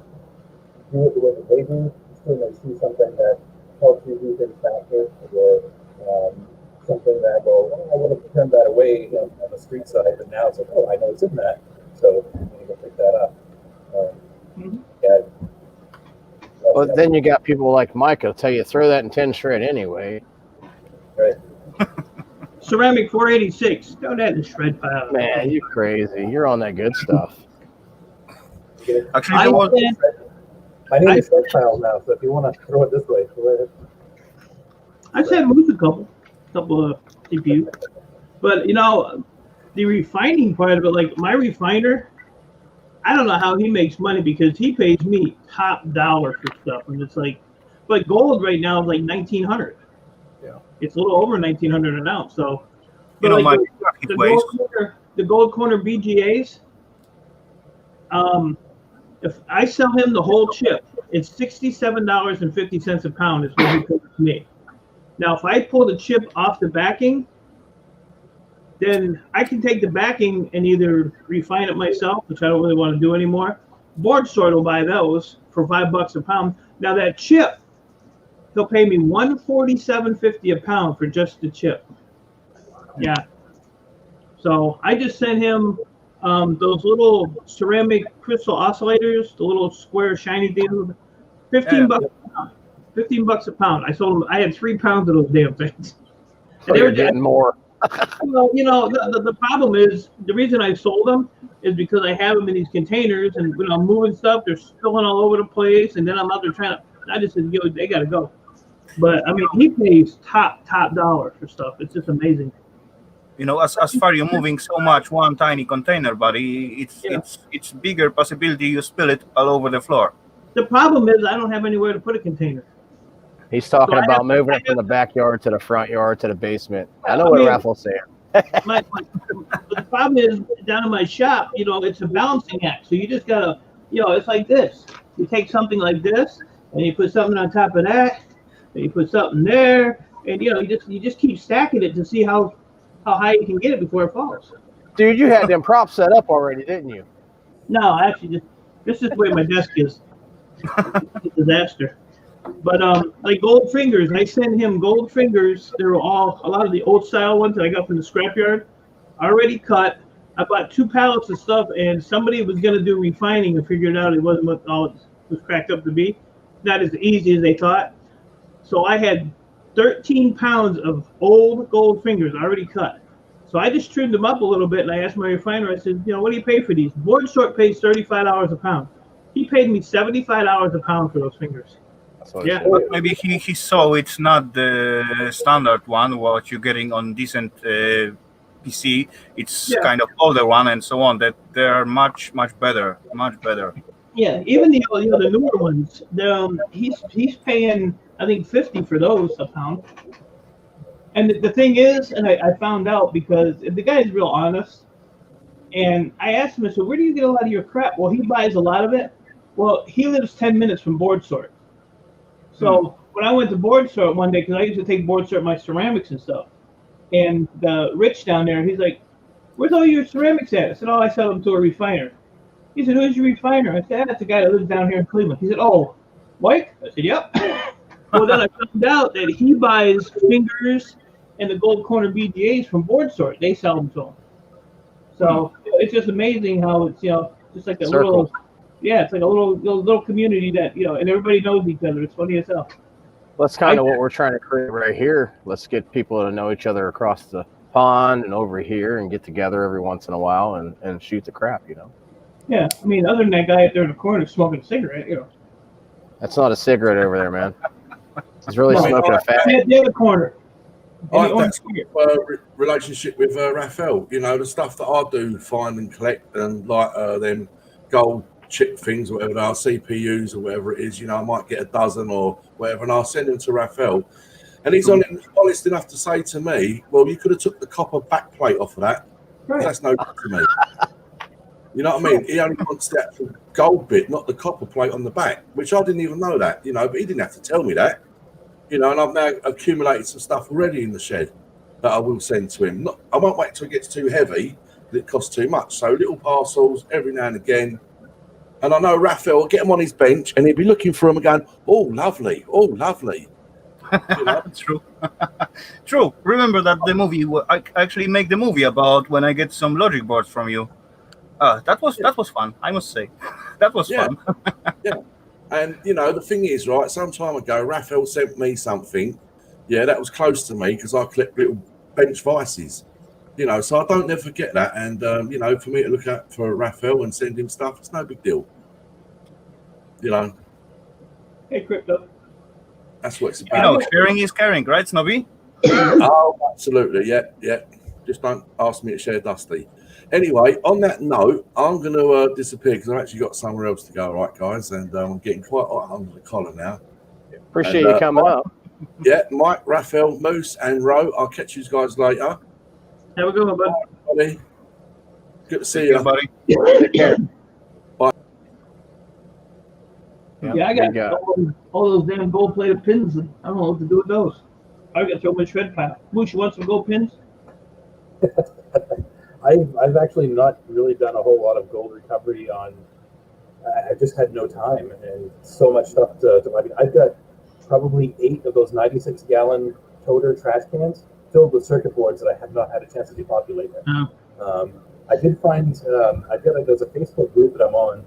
do it the way that they do, you still may see something that helps you do things faster, or something that I would have turned that away on the street side, but now it's like, I know it's in that, so I'm going to go pick that up. Yeah. Well, then you got people like Mike who'll tell you throw that in 10 shred anyway. Right. Ceramic 486. Throw that in the shred pile. Man, you crazy. You're on that good stuff. Actually, my name is Shred Pile now, so if you want to throw it this way, go ahead. I said move a couple of CPU. But, the refining part of it, like my refiner, I don't know how he makes money because he pays me top dollar for stuff, and it's like, but gold right now is like 1,900. Yeah. It's a little over 1,900 an ounce. So, You but know, like my the ways. gold corner BGAs, if I sell him the whole chip, it's $67.50 a pound is what he pays me. Now, if I pull the chip off the backing, then I can take the backing and either refine it myself, which I don't really want to do anymore. Board Sort will buy those for $5 a pound. Now that chip, he'll pay me $147.50 a pound for just the chip. Yeah. So I just sent him those little ceramic crystal oscillators, the little square shiny things. 15 bucks a pound. 15 bucks a pound. I sold them. I had 3 pounds of those damn things. So you're getting more. Well, the problem is the reason I sold them is because I have them in these containers, and when I'm moving stuff, they're spilling all over the place, and then I'm out there trying to. I just said, they gotta go. But I mean, he pays top dollar for stuff. It's just amazing. You know, as far you're moving so much one tiny container, buddy, it's bigger possibility you spill it all over the floor. The problem is I don't have anywhere to put a container. He's talking about moving it from the backyard to the front yard to the basement. I know what Raffle's saying. The problem is down in my shop, it's a balancing act. So you just gotta, it's like this. You take something like this, and you put something on top of that, and you put something there, and you just keep stacking it to see how high you can get it before it falls. Dude, you had them props set up already, didn't you? No, actually, this is the way my desk is. It's a disaster. But like gold fingers, I sent him gold fingers. They were a lot of the old style ones that I got from the scrapyard, already cut. I bought 2 pallets of stuff, and somebody was going to do refining and figured out it wasn't what all it was cracked up to be. Not as easy as they thought. So I had 13 pounds of old gold fingers already cut. So I just trimmed them up a little bit, and I asked my refiner, I said, what do you pay for these? Board Sort pays $35 a pound. He paid me $75 a pound for those fingers. Yeah, but maybe he saw it's not the standard one what you're getting on decent PC. It's kind of older one and so on. That they are much better. Yeah, even the newer ones. He's paying I think $50 for those a pound. And the thing is, and I found out because the guy is real honest. And I asked him, I said, where do you get a lot of your crap? Well, he buys a lot of it. Well, he lives 10 minutes from Board Sort. So when I went to Board Sort one day, because I used to take Board Sort my ceramics and stuff, and Rich down there, he's like, where's all your ceramics at? I said, I sell them to a refiner. He said, who's your refiner? I said, that's the guy that lives down here in Cleveland. He said, oh, Mike? I said, yep. Well, then I found out that he buys fingers and the gold corner BGAs from Board Sort. They sell them to him. So it's just amazing how it's, just like a little, it's like a little community that, and everybody knows each other. It's funny as hell. That's kind of what we're trying to create right here. Let's get people to know each other across the pond and over here and get together every once in a while and shoot the crap, Yeah, I mean, other than that guy up there in the corner smoking a cigarette, That's not a cigarette over there, man. He's really smoking a fat. The other corner. That's relationship with Raphael. The stuff that I do find and collect, and like them gold chip things or whatever they are, CPUs or whatever it is. I might get a dozen or whatever, and I'll send them to Raphael. And he's honest enough to say to me, well, you could have took the copper backplate off of that. Right. That's no good to me. You know what I mean? He only wants the actual gold bit, not the copper plate on the back, which I didn't even know that, but he didn't have to tell me that. And I've now accumulated some stuff already in the shed that I will send to him. I won't wait till it gets too heavy, but it costs too much. So little parcels every now and again. And I know Raphael will get them on his bench and he'll be looking for them and going, oh, lovely. True. True. Remember that the movie, I actually make the movie about when I get some logic boards from you. That was fun, I must say. That was fun. Yeah. And, the thing is, right, some time ago, Raphael sent me something. Yeah, that was close to me because I collect little bench vices. So I don't never forget that. And, for me to look out for Raphael and send him stuff, it's no big deal. Hey, Crypto. That's what it's about. Sharing is caring, right, Snobby? Oh, absolutely. Yeah. Just don't ask me to share Dusty. Anyway, on that note, I'm going to disappear because I've actually got somewhere else to go, right, guys? And I'm getting quite hot under the collar now. Appreciate you coming up. Yeah, Mike, Raphael, Moose, and Ro. I'll catch you guys later. Have a good one, bud. Buddy. Good to see Take you, care, buddy. Take care. Bye. Yeah, I got all those damn gold-plated pins. And I don't know what to do with those. I got to throw them in the shred pile. Moose, you want some gold pins? I've actually not really done a whole lot of gold recovery on. I just had no time and so much stuff to I mean, I've got probably 8 of those 96-gallon toter trash cans filled with circuit boards that I have not had a chance to depopulate yet. I did find there's a Facebook group that I'm on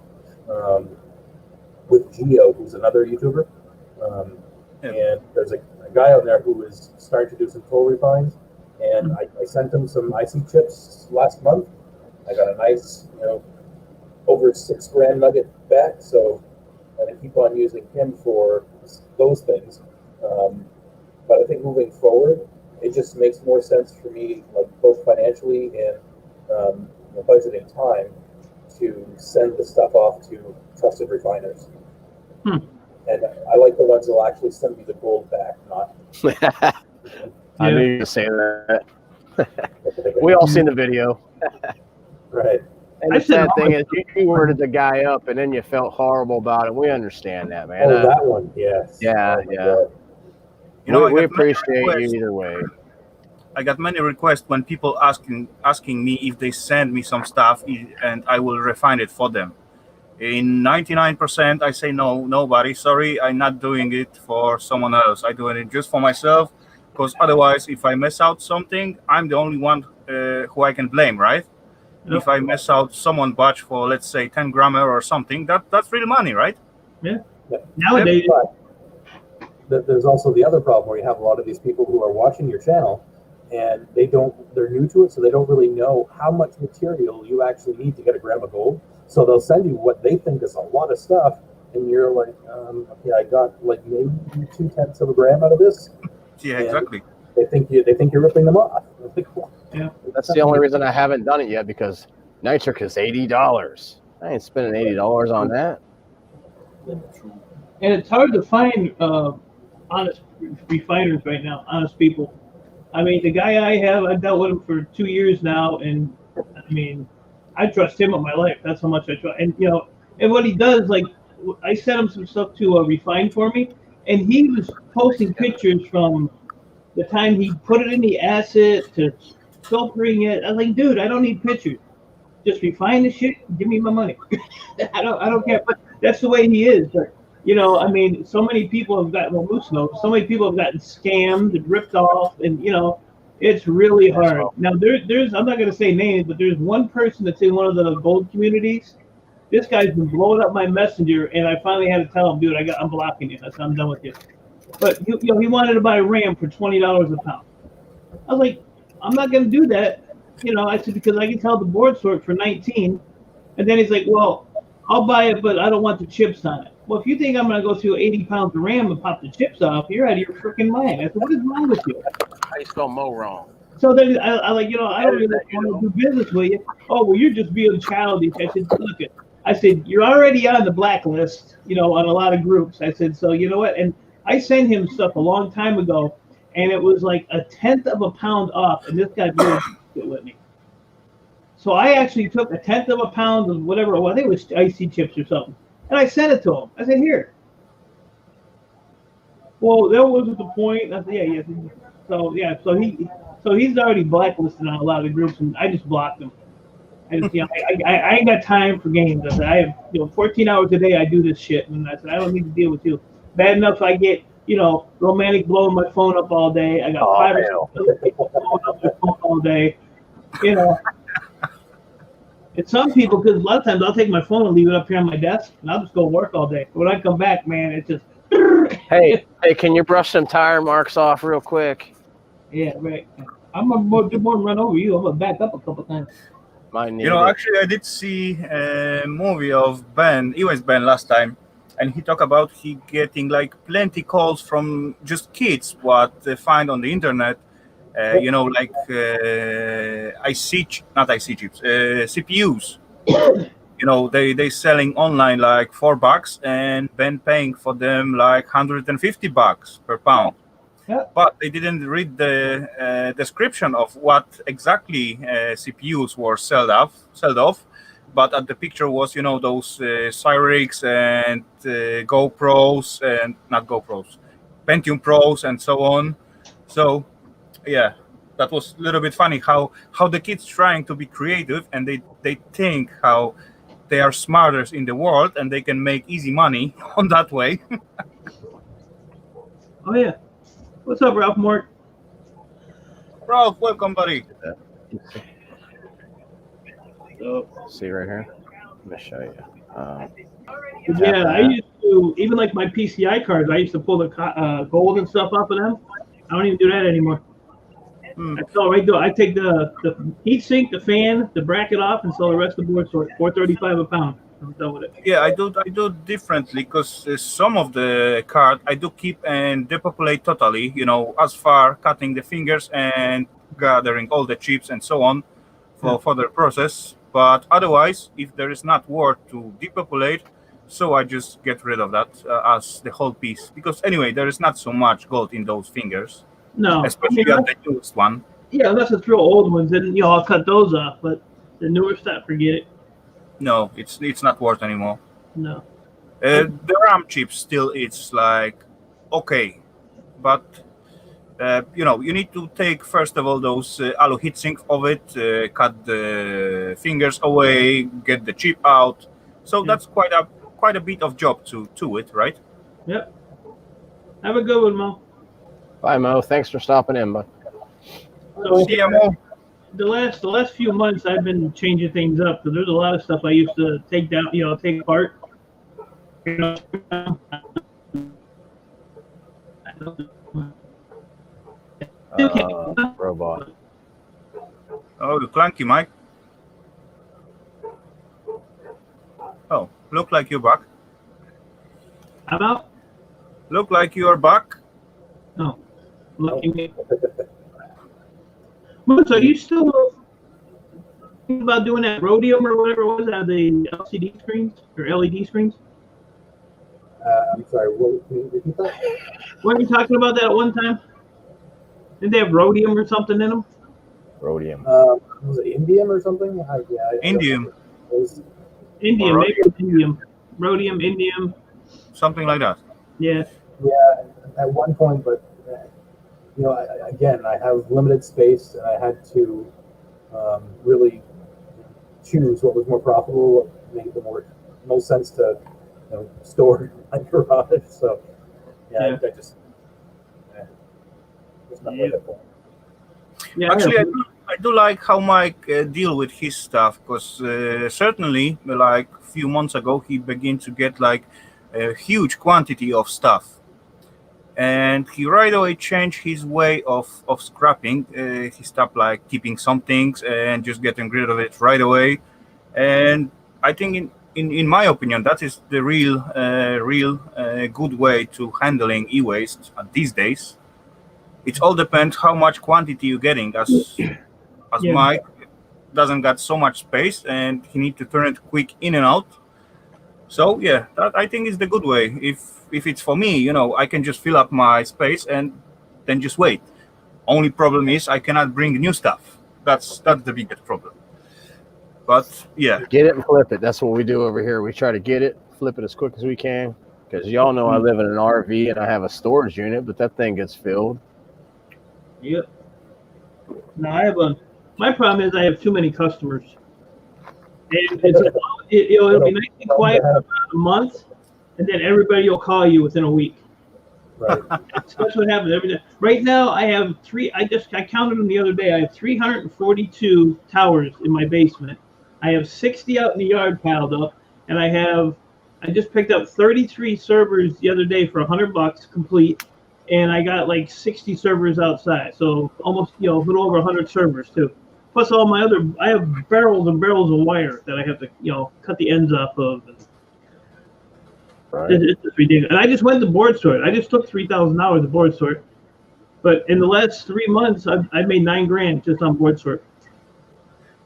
with Geo, who's another YouTuber, and there's a guy on there who is starting to do some toll refines, and I sent him some IC chips last month. I got a nice, over $6,000 nugget back, so I'm gonna keep on using him for those things. But I think moving forward, it just makes more sense for me, like both financially and budgeting time, to send the stuff off to trusted refiners. And I like the ones that will actually send me the gold back, not. I knew you were say that. We all seen the video. Right. And the sad thing is, you worded the guy up, and then you felt horrible about it. We understand that, man. Oh, that one, yes. Yeah, God. We appreciate you either way. I got many requests when people asking me if they send me some stuff and I will refine it for them. In 99%, I say no, nobody. Sorry, I'm not doing it for someone else. I'm doing it just for myself, because otherwise, if I mess out something, I'm the only one who I can blame, right? Yep. If I mess out someone batch for, let's say, 10 grammer or something, that's real money, right? Yeah. Nowadays. But there's also the other problem where you have a lot of these people who are watching your channel, and they're new to it, so they don't really know how much material you actually need to get a gram of gold. So they'll send you what they think is a lot of stuff, and you're like, okay, I got like maybe 0.2 of a gram out of this. Yeah, exactly. They think you're ripping them off. Yeah, that's the only reason I haven't done it yet, because nitric is $80. I ain't spending $80 on that. And it's hard to find honest refiners right now, honest people. I mean, the guy I have, I've dealt with him for 2 years now, and I mean, I trust him with my life. That's how much I trust. And and what he does, like, I sent him some stuff to refine for me, and he was posting pictures from the time he put it in the acid to filtering it. I was like, dude, I don't need pictures. Just refine the shit. Give me my money. I don't care. But that's the way he is. But I mean, so many people have gotten, well, Moose knows, so many people have gotten scammed and ripped off, and it's really hard. Now there's I'm not gonna say names, but there's one person that's in one of the gold communities. This guy's been blowing up my messenger, and I finally had to tell him, dude, I'm blocking you. I'm done with you. But he wanted to buy RAM for $20 a pound. I was like, I'm not gonna do that. I said, because I can tell the board sort for 19. And then he's like, well, I'll buy it, but I don't want the chips on it. Well, if you think I'm going to go through 80 pounds of RAM and pop the chips off, you're out of your freaking mind. I said, what is wrong with you? How you spell Mo wrong? So then I like, I don't really want to do business with you. Oh, well, you're just being childish. I said, look, I said, you're already on the blacklist, on a lot of groups. I said, so you know what? And I sent him stuff a long time ago, and it was like 1/10 of a pound off, and this guy really it with me. So I actually took 1/10 of a pound of whatever, I think it was icy chips or something, and I sent it to him. I said, here. Well, that wasn't the point. I said, yeah. So he's already blacklisted on a lot of the groups, and I just blocked him. I just, I ain't got time for games. I said, I have, 14 hours a day I do this shit, and I said, I don't need to deal with you. Bad enough I get, romantic blowing my phone up all day. I got 5 or 6 people blowing up their phone all day. And some people, because a lot of times I'll take my phone and leave it up here on my desk, and I'll just go work all day. When I come back, man, it's just. Hey, can you brush some tire marks off real quick? Yeah, right. I'm gonna do more than run over you. I'm gonna back up a couple times. Actually, I did see a movie of Ben, US Ben last time, and he talked about he getting like plenty calls from just kids what they find on the internet, You know, like not IC chips, CPUs. You know, they selling online like $4 and then paying for them like $150 per pound. Yeah. But they didn't read the description of what exactly CPUs were sold off. But at the picture was, you know, those Cyrix and GoPros and not GoPros, Pentium Pros and so on. So yeah, that was a little bit funny how the kids trying to be creative and they think how they are smartest in the world and they can make easy money on that way. Oh yeah. What's up, Ralph Mort? Ralph, welcome, buddy. So, See right here. Let me show you. yeah, I that. used to, even like my PCI cards, I used to pull the gold and stuff off of them. I don't even do that anymore. Hmm. I sell right though. I take the heat sink, the fan, the bracket off, and sell the rest of the board for $4.35 a pound. I'm done with it. Yeah, I do differently because some of the card I do keep and depopulate totally. You know, as far cutting the fingers and gathering all the chips and so on for further process. But otherwise, if there is not worth to depopulate, so I just get rid of that as the whole piece. Because anyway, there is not so much gold in those fingers, No, especially at the newest one. yeah, unless it's real old ones, then I'll cut those off. But the newer stuff, forget it. No, it's not worth anymore. No. The RAM chip still it's like okay, but you know, you need to take first of all those alu heatsink of it, cut the fingers away, get the chip out. So that's quite a bit of job to it, right? Yep. Have a good one, Mo. Bye, Mo. Thanks for stopping in, bud. So, See ya, Mo. the last few months, I've been changing things up because there's a lot of stuff I used to take down, take apart. You know, Robot. Oh, the clunky mic. Oh, look like you're back. I'm out. Look like you are back. No, looking at. So are you still thinking about doing that rhodium or whatever it was out of the LCD screens or LED screens? I'm sorry, can you repeat that? Weren't you talking about that at one time? Didn't they have rhodium or something in them? Rhodium. Was it indium or something? Indium. Indium, Or maybe it was indium. Rhodium, indium. Something like that. Yeah. Yeah, at one point, but I have limited space, and I had to really choose what was more profitable, what made the most sense to store in my garage. So Yeah. I just it's not worth it. Yeah. Actually, I do like how Mike deal with his stuff because certainly, like a few months ago, he began to get like a huge quantity of stuff, and he right away changed his way of scrapping. He stopped like keeping some things and just getting rid of it right away. And I think, in my opinion, that is the real good way to handling e-waste these days. It all depends how much quantity you're getting. As Yeah. Mike doesn't got so much space and he need to turn it quick in and out. So yeah, that I think is the good way. If it's for me, I can just fill up my space and then just wait. Only problem is I cannot bring new stuff. That's the biggest problem. But yeah, Get it and flip it. That's what we do over here. We try to get it, flip it as quick as we can. Because y'all know I live in an RV and I have a storage unit, but that thing gets filled. Yep. No, my problem is I have too many customers. And it'll be nice and quiet for about a month, and then everybody will call you within a week. Right. That's what happens every day. Right now, I have I counted them the other day. I have 342 towers in my basement. I have 60 out in the yard piled up, and I just picked up 33 servers the other day for $100 complete, and I got like 60 servers outside. So almost a little over 100 servers too. Plus all my I have barrels and barrels of wire that I have to cut the ends off of. Right. It's just ridiculous. And I just went to board sort. I just took $3,000 to board sort. But in the last 3 months, I've made $9,000 just on board surf.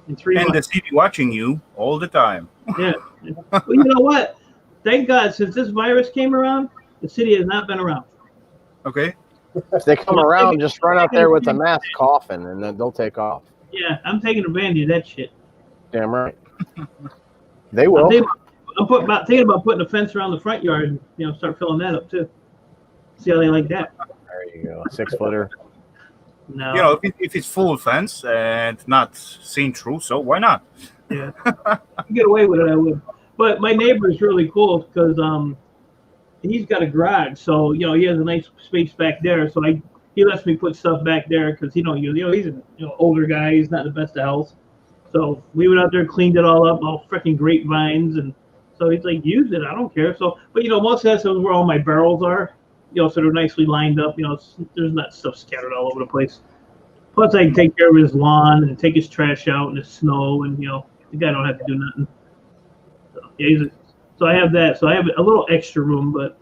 In 3 And the months. city watching you all the time. Yeah. Well, you know what? Thank God, since this virus came around, the city has not been around. Okay. If they come around, just run out there with a mask coughing, and then they'll take off. Yeah, I'm taking advantage of that shit. Damn right. They will. I'm thinking about putting a fence around the front yard and start filling that up too. See how they like that. There you go. 6-footer. No. You know, if it's full fence and not seen through, so why not? Yeah. If you get away with it, I would. But my neighbor is really cool because he's got a garage, so he has a nice space back there. So he lets me put stuff back there because he's an older guy. He's not the best of health. So we went out there, cleaned it all up, all freaking grapevines, and so he's like, use it. I don't care. So, but most of that's where all my barrels are. So they're nicely lined up. There's not stuff scattered all over the place. Plus, I can take care of his lawn and take his trash out in the snow, and the guy don't have to do nothing. So yeah, so I have that. So I have a little extra room, but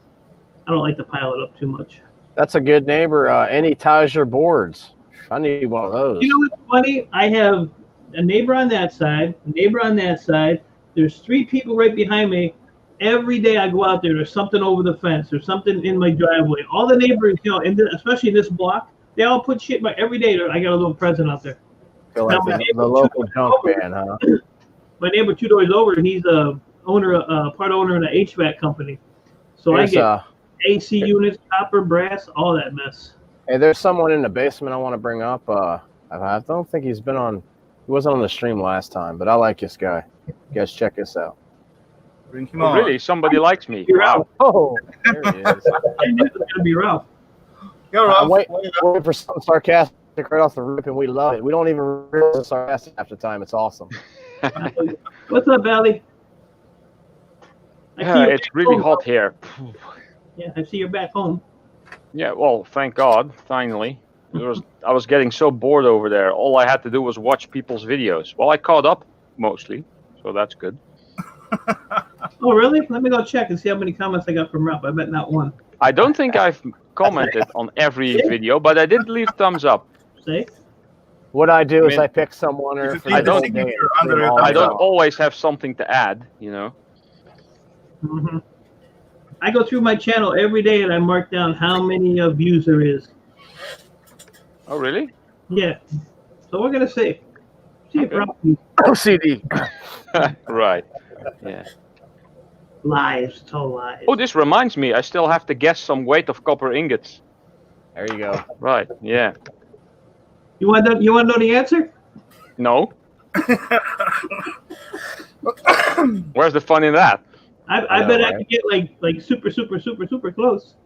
I don't like to pile it up too much. That's a good neighbor. Any Tiger boards? I need one of those. You know what's funny? I have a neighbor on that side, a neighbor on that side. There's 3 people right behind me. Every day I go out there, there's something over the fence. There's something in my driveway. All the neighbors, especially in this block, they all put shit. Every day I got a little present out there. Feel like the local junk man, huh? My neighbor 2 doors over, he's part owner in an HVAC company. So I get AC units, copper, brass, all that mess. Hey, there's someone in the basement I want to bring up. I don't think he's been on. He wasn't on the stream last time, but I like this guy. You guys, check this out. Bring him on. Really? Somebody likes me. You're Wow. Oh, there he is. I knew it was gonna be rough. You're I'm off. waiting for something sarcastic right off the rip, and we love it. We don't even realize it's sarcastic half the time. It's awesome. What's up, Valley? It's really hot here. Yeah, I see you're back home. Yeah, well, thank God, finally. I was getting so bored over there. All I had to do was watch people's videos. Well, I caught up mostly, so that's good. Oh, really? Let me go check and see how many comments I got from Ralph. I bet not one. I don't think I've commented on every video, but I did leave thumbs up. See? What I do is I pick someone or I don't day and under stream it. all I the don't time. always have something to add, Mm-hmm. I go through my channel every day and I mark down how many views there is. Oh, really? Yeah. So we're gonna see. See if Okay. Ralph OCD. Right. Yeah. lies. Tell lies. Oh, this reminds me. I still have to guess some weight of copper ingots. There you go. Right. Yeah. You want to know the answer? No. Where's the fun in that? I bet I could get like super close.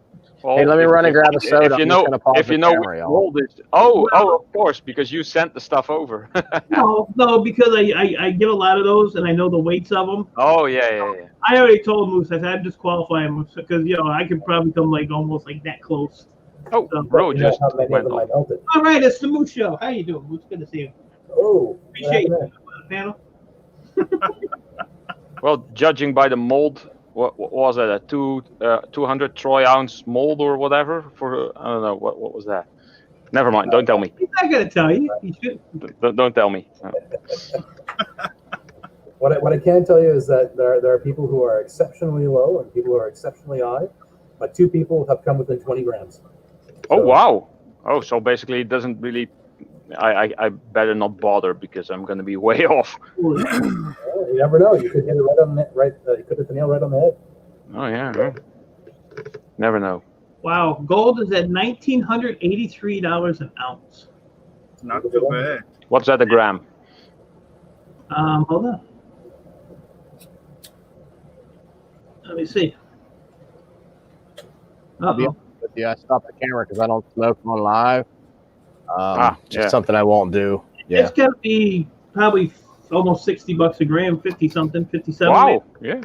Well, Hey, let me run and grab a soda. If you I'm know, just gonna pause if you the know camera, what y'all. gold is. Oh, of course, because you sent the stuff over. No, because I get a lot of those and I know the weights of them. Oh, yeah. I already told Moose, I said I'm disqualifying Moose because I could probably come almost that close. Oh, So- bro, You know just how many of went them I off. melted. All right, it's the Moose Show. How you doing, Moose? Good to see you. Oh, Appreciate you what on the panel. Well, judging by the mold, what was that? A 200 troy ounce mold or whatever? For I don't know what was that. Never mind. Don't tell me. He's not gonna tell you. You should. Don't tell me. No. What I can tell you is that there are people who are exceptionally low and people who are exceptionally high, but 2 people have come within 20 grams. Oh So- wow. Oh, so basically it doesn't really. I better not bother because I'm going to be way off. Well, you never know. You could hit it right on the you could hit the nail right on the head. Oh yeah. Never know. Wow, gold is at $1,983 an ounce. Not too bad. What's that a gram? Hold on. Let me see. I'll be Uh-oh. honest with you. I stopped the camera because I don't smoke on live. Just yeah. something I won't do. Yeah. It's gotta be probably almost $60 a gram, 50 something, 57. Wow. Yeah.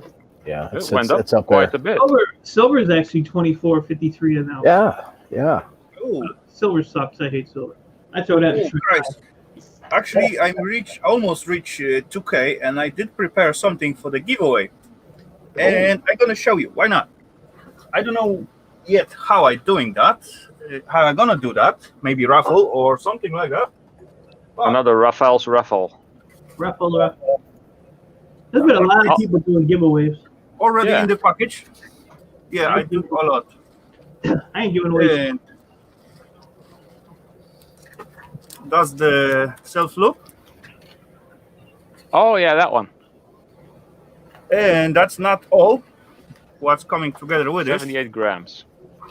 Yeah. It It's, went up it's up there. quite a bit. Silver is actually 24.53 an ounce. Yeah. Oh, Silver sucks. I hate silver. I throw that in the trash. Christ. Actually, almost reached 2K, and I did prepare something for the giveaway. And I'm gonna show you. Why not? I don't know yet how I'm doing that. how I'm gonna do that. Maybe raffle or something like that. But Another Raphael's raffle. Raffle. There's been a lot of people doing giveaways. already Yeah. in the package. Yeah, I do a lot. I ain't giving away. And that's the self loop, Oh yeah, that one. and that's not all. What's coming together with it? 78 grams.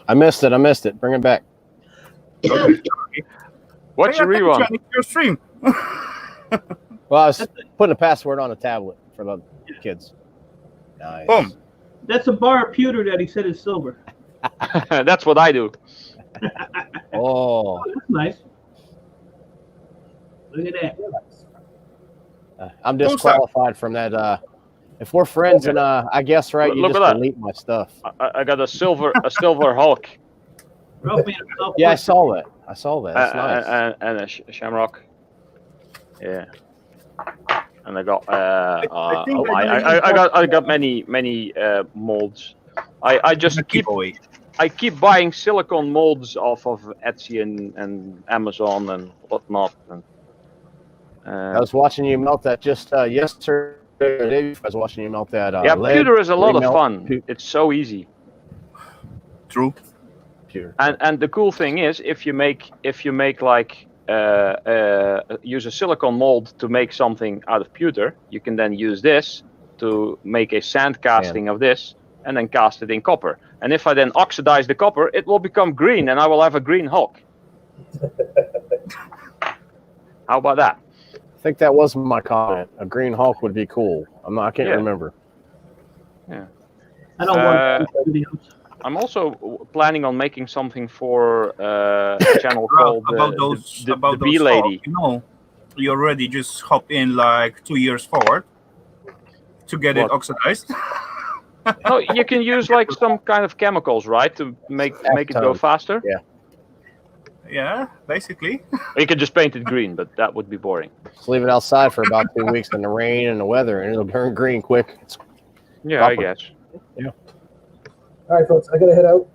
I missed it. Bring it back. Okay. What's Pay your rerun? attention, it's your stream. Well, I was putting a password on a tablet for the kids. Nice. Boom. That's a bar of pewter that he said is silver. That's what I do. Oh, That's nice. Look at that. I'm disqualified from that. If we're friends, and I guess right, you Look just at that. delete my stuff. I got a silver Hulk Ralph made himself Yeah, I look- saw that. That's nice. and a shamrock. Yeah. And I got think I got many molds. I just keep away. I keep buying silicone molds off of Etsy and Amazon and whatnot. And I was watching you melt that just yesterday. I was watching you melt that. yeah, lead pewter is a lot of remelt fun. It's so easy. True. pewter. And the cool thing is, if you make like use a silicone mold to make something out of pewter, you can then use this to make a sand casting of this, and then cast it in copper. And if I then oxidize the copper, it will become green, and I will have a green Hulk. How about that? I think that was my comment. A green Hulk would be cool. I can't Yeah. remember. I don't want videos. I'm also planning on making something for a channel called About those the Bee Hulk, Lady. you know, you already just hop in like 2 years forward to get What? it oxidized. No, you can use like some kind of chemicals, right, to make it go Acetone. faster. Yeah, basically. Or you can just paint it green, but that would be boring. Just leave it outside for about 2 weeks in the rain and the weather, and it'll turn green quick. Yeah, I Copper. guess. All right, folks, I gotta head out.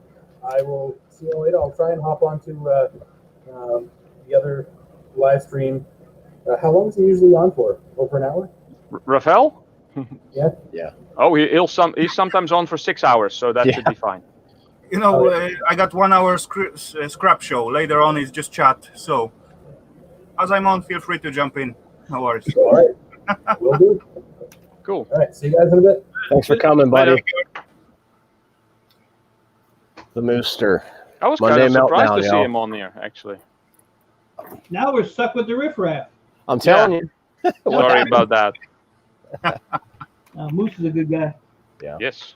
I will see you later. I'll try and hop onto the other live stream. How long is he usually on for? Over an hour? Rafael? Yeah. Yeah. Oh, he's sometimes on for 6 hours, so that should be fine. You know, I got 1 hour scrap show. Later on is just chat. So, as I'm on, feel free to jump in. No worries. All right. Will do. Cool. All right. See you guys in a bit. Thanks for coming, buddy. Later. The Mooster. I was Monday kind of surprised meltdown, to see y'all. him on here, actually. Now we're stuck with the riffraff. I'm telling you. Sorry about that. Moose is a good guy. Yes.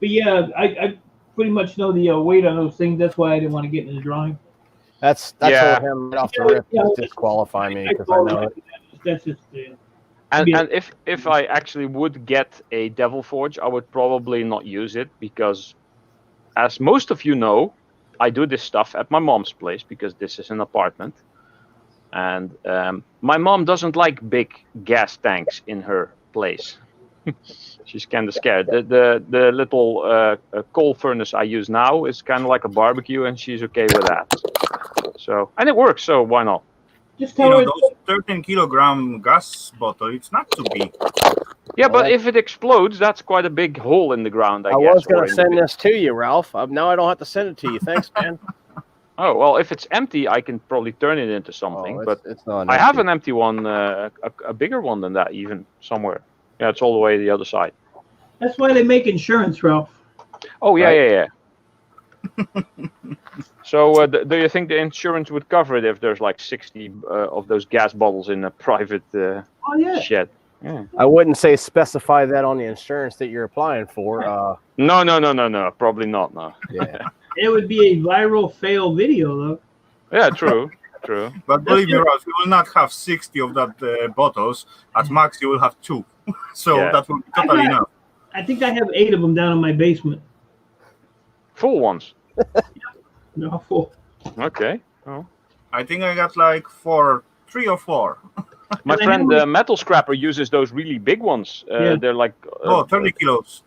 But yeah, I pretty much know the weight on those things. That's why I didn't want to get into the drawing. That's Yeah. him right off the rip. Just disqualify me because I know it. That's just And Yeah. and if I actually would get a Devil Forge, I would probably not use it because, as most of you know, I do this stuff at my mom's place because this is an apartment, and my mom doesn't like big gas tanks in her place. She's kind of scared. The little coal furnace I use now is kind of like a barbecue, and she's okay with that. So, and it works, so why not? just You tell know, her. those 13-kilogram gas bottle, it's not too big. Yeah, but if it explodes, that's quite a big hole in the ground, I I guess. was going or to in the send big- this to you, Ralph. Now I don't have to send it to you. Thanks, man. Oh, well, if it's empty, I can probably turn it into something. Oh, but it's not. I have an empty one, a bigger one than that, even somewhere. Yeah, it's all the way to the other side. That's why they make insurance, Ralph. Oh, yeah, Right. yeah. So, do you think the insurance would cover it if there's like 60 of those gas bottles in a private Oh yeah. shed? Yeah. I wouldn't say specify that on the insurance that you're applying for. No. Probably not. No. Yeah. It would be a viral fail video, though. Yeah, true. True. But believe me, Ralph, you will not have 60 of that bottles. At max, you will have 2. So Yeah. that will be totally enough. I think I have 8 of them down in my basement. Full ones. No, 4. Okay. Oh. I think I got like 3 or 4. My And I friend, know- the Metal Scrapper, uses those really big ones. Yeah. They're like, 30 kilos.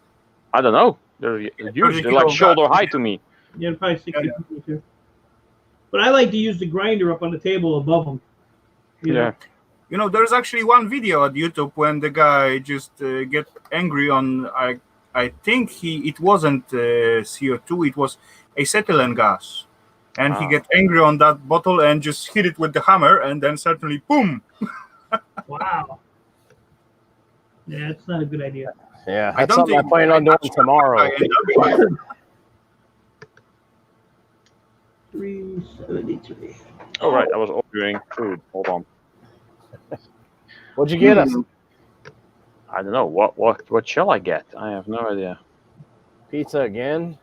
I don't know. They're huge. They're like kilogram. shoulder high to me. Yeah, probably 60 Yeah. people too. But I like to use the grinder up on the table above them. You know? You know, there's actually one video on YouTube when the guy just get angry on. I think it wasn't CO2. It was acetylene gas, and he get angry on that bottle and just hit it with the hammer, and then certainly boom. Wow. Yeah, it's not a good idea. Yeah, that's something I plan on doing tomorrow. 373. All right, I was ordering food. Hold on. What'd you get us? I don't know. What shall I get? I have no idea. Pizza again?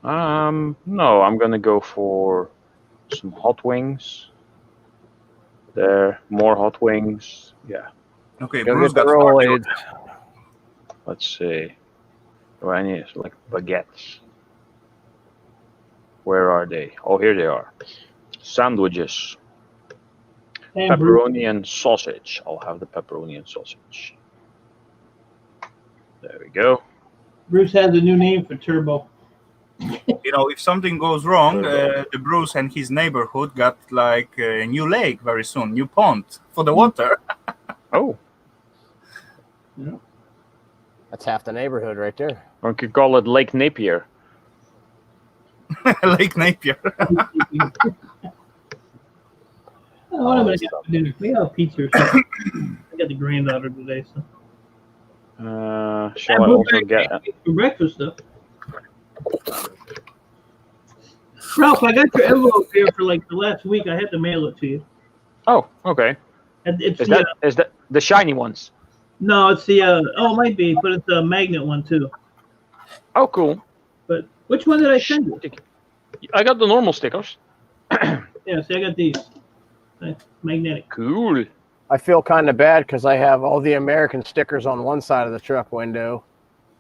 No, I'm gonna go for some hot wings. There, more hot wings. Yeah. Okay, Go Bruce get the got rollades. Let's see. Do I need like baguettes? Where are they? Oh, here they are. Sandwiches. And Bruce, Pepperoni and sausage. I'll have the pepperoni and sausage. There we go. Bruce has a new name for Turbo. You know, if something goes wrong, the Bruce and his neighborhood got like a new lake very soon, new pond for the water. Oh, That's half the neighborhood right there. we could call it Lake Napier. Lake Napier. Oh, I'm gonna get for dinner. We have pizza or something. I got the granddaughter today, so. Shall I also get? For breakfast stuff. Ralph, I got your envelope here for like the last week. I had to mail it to you. Oh, okay. And it's Is that the shiny ones? No, it's the oh, it might be, but it's a magnet one too. Oh, cool. But which one did I send you? I got the normal stickers. Yeah, see, I got these. Magnetic. Cool. I feel kind of bad because I have all the American stickers on one side of the truck window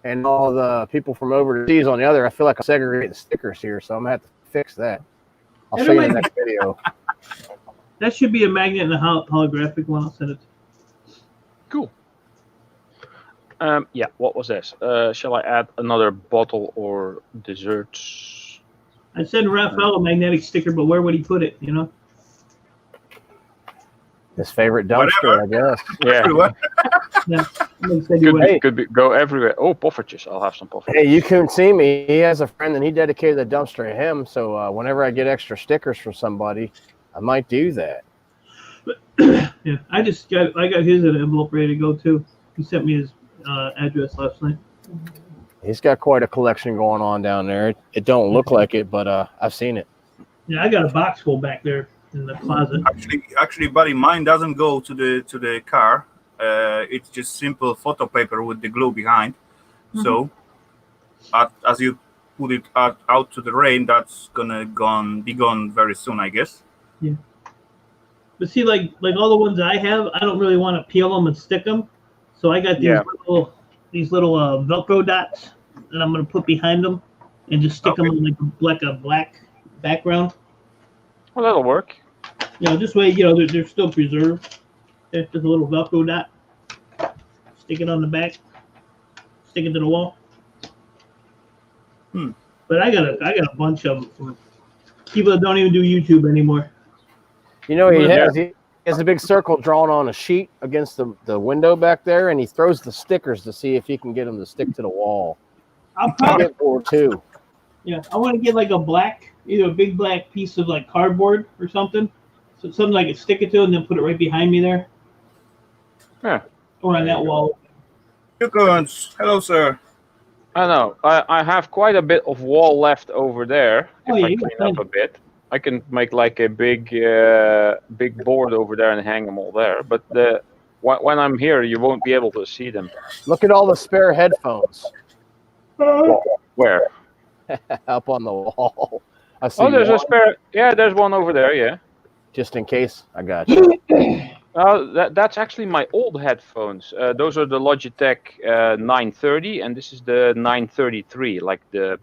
and all the people from overseas on the other. I feel like I'm segregating the stickers here, so I'm going to have to fix that. I'll show you in the next video. That should be a magnet and a holographic one. I'll send it to you. Cool. Yeah, what was this? Shall I add another bottle or desserts? I'd send Raphael a magnetic sticker, but where would he put it, you know? His favorite dumpster, I guess. Yeah. Yeah. Said you would. Could go everywhere. Oh, puffertures. I'll have some puffertures. Hey, you can see me. He has a friend, and he dedicated the dumpster to him. So whenever I get extra stickers from somebody, I might do that. Yeah, I got his envelope ready to go too. He sent me his address last night. He's got quite a collection going on down there. It don't look like it, but I've seen it. Yeah, I got a box full back there in the closet. Actually, buddy, mine doesn't go to the car. It's just simple photo paper with the glue behind. Mm-hmm. So, as you put it out to the rain, that's gonna be gone very soon, I guess. Yeah. But see, like all the ones I have, I don't really want to peel them and stick them. So I got these little Velcro dots that I'm gonna put behind them and just stick them on like a black background. Well, that'll work. You know, this way, you know, they're still preserved. There's just a little Velcro dot. Stick it on the back. Stick it to the wall. But I got a bunch of them from people that don't even do YouTube anymore. You know, he has a big circle drawn on a sheet against the window back there, and he throws the stickers to see if he can get them to stick to the wall. I'll probably get bored too. Yeah, I want to get like either a big black piece of like cardboard or something, so something I can stick it to, and then put it right behind me there. Yeah. Or on that wall. Hello, sir. I know. I have quite a bit of wall left over there. If I clean up a bit, I can make like a big board over there and hang them all there. But when I'm here, you won't be able to see them. Look at all the spare headphones. Where? Up on the wall. I see. Oh, there's a spare. Yeah, there's one over there. Yeah. Just in case. I got you. That's actually my old headphones. Those are the Logitech 930, and this is the 933, like the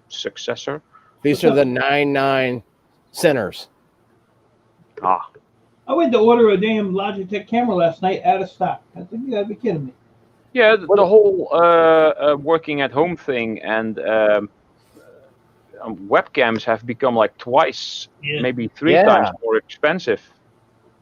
successor. These are the 99 centers. Ah. I went to order a damn Logitech camera last night out of stock. I think you gotta be kidding me. Yeah, the whole working at home thing, and webcams have become like twice, Yeah. maybe three Yeah. times more expensive.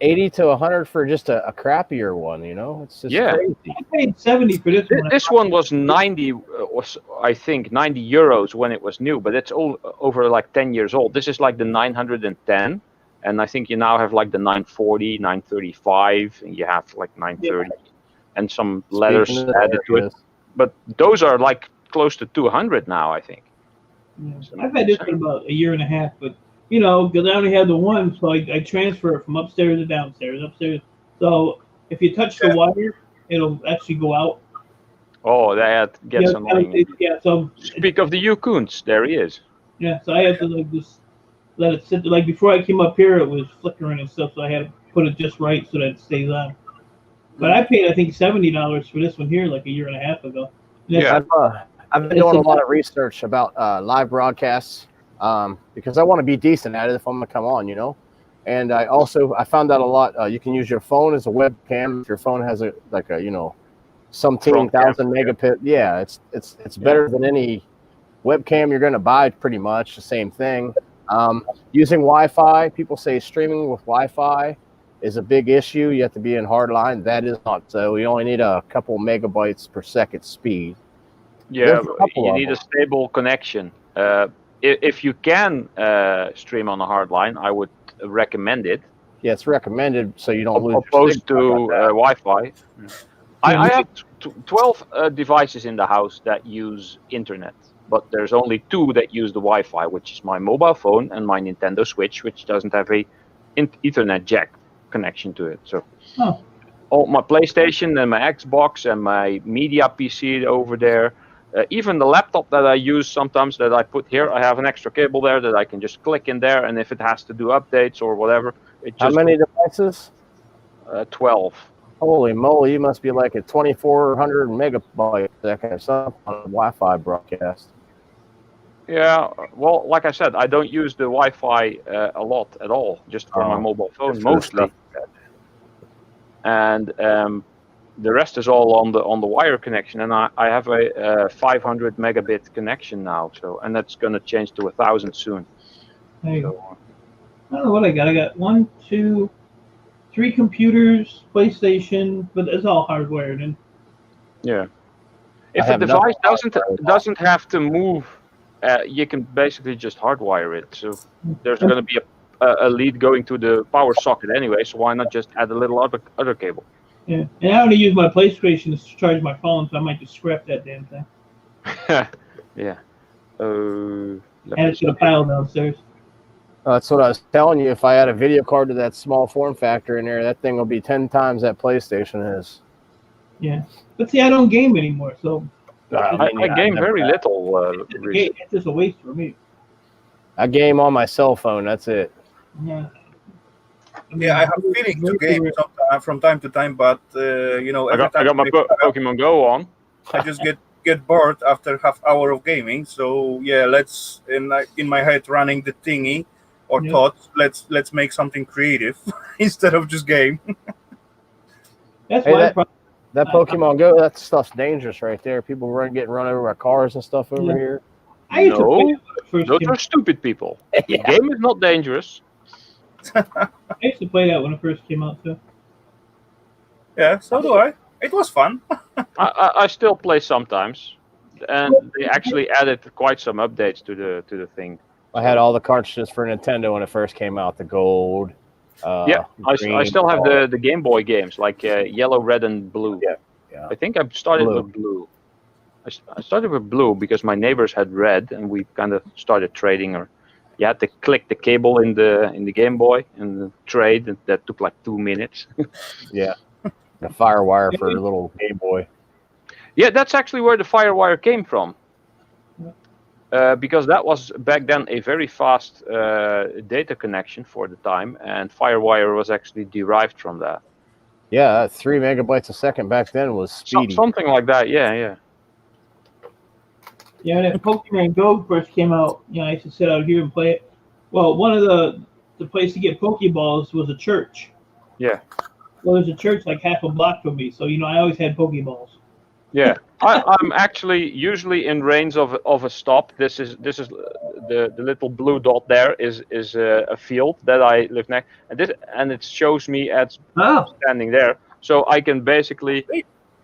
80 to 100 for just a crappier one, you know? It's just Yeah. crazy. I paid 70 for this one. This one was 90, was I think 90 euros when it was new, but it's all over like 10 years old. This is like the 910, and I think you now have like the 940, 935, and you have like 930, and some letters Speaking of added to it. areas, But those are like close to 200 now, I think. Yeah. I've had this for about a year and a half, but because I only had the one, so I transfer it from upstairs to downstairs, upstairs. So if you touch the wire, it'll actually go out. Oh, that gets annoying. So Speak of the Yukuns, there he is. yeah, so I had to like just let it sit. Like before I came up here, it was flickering and stuff, so I had to put it just right so that it stays on. But I paid I think $70 for this one here like a year and a half ago. Yeah. I've been doing a lot of research about live broadcasts because I want to be decent at it if I'm going to come on, you know. And I found out a lot. You can use your phone as a webcam if your phone has some 10,000 megapixel. Yeah, it's better than any webcam you're going to buy. Pretty much the same thing. Using Wi-Fi, people say streaming with Wi-Fi is a big issue. You have to be in hardline. That is not so. We only need a couple megabytes per second speed. Yeah, you need a stable connection. If you can stream on a hardline, I would recommend it. Yeah, it's recommended so you don't lose. Opposed to Wi-Fi. I have 12 devices in the house that use internet, but there's only 2 that use the Wi-Fi, which is my mobile phone and my Nintendo Switch, which doesn't have a Ethernet jack connection to it. So all my PlayStation and my Xbox and my media PC over there. Even the laptop that I use sometimes that I put here, I have an extra cable there that I can just click in there, and if it has to do updates or whatever, it just... How many devices? 12. Holy moly, you must be like a 2,400 megabyte a second or something on a Wi-Fi broadcast. Yeah, well, like I said, I don't use the Wi-Fi a lot at all, just for my mobile phone mostly. And the rest is all on the wire connection, and I have a 500 megabit connection now. So, and that's going to change to 1,000 soon. There you go. I don't know what I got. I got 1, 2, 3 computers, PlayStation, but it's all hardwired in. Yeah. If a device doesn't have to move, you can basically just hardwire it. So there's going to be a lead going to the power socket anyway. So why not just add a little other cable? Yeah, and I only use my PlayStation to charge my phone, so I might just scrap that damn thing. Yeah. Add it to the pile downstairs. That's what I was telling you. If I add a video card to that small form factor in there, that thing will be 10 times that PlayStation is. Yeah, but see, I don't game anymore, so I game very little. It's just a waste for me. I game on my cell phone. That's it. Yeah. I have a feeling to game from time to time, but every time I got my Pokemon Go on. I just get bored after half hour of gaming. So yeah, let's in my head running the thingy or thoughts. Let's make something creative instead of just game. That's hey, that Pokemon Go, that stuff's dangerous right there. People getting run over by cars and stuff over here. No, those are stupid people. The game is not dangerous. I used to play that when it first came out too. Yeah, so do I. It was fun. I still play sometimes, and they actually added quite some updates to the thing. I had all the cartridges for Nintendo when it first came out. The gold. I still have the Game Boy games like yellow, red, and blue. Yeah. I think I started with blue. I started with blue because my neighbors had red, and we kind of started trading. Or you had to click the cable in the Game Boy and trade, and that took like 2 minutes. Yeah, the FireWire for a little Game Boy. Yeah, that's actually where the FireWire came from. Because that was back then a very fast data connection for the time, and FireWire was actually derived from that. Yeah, 3 megabytes a second back then was speedy. Something like that, yeah. Yeah, when Pokemon Go first came out, I used to sit out here and play it. Well, one of the place to get Pokeballs was a church. Yeah. Well, there's a church like half a block from me, so I always had Pokeballs. Yeah, I'm actually usually in range of a stop. This is the little blue dot there is a field that I live next, and it shows me as Oh, standing there, so I can basically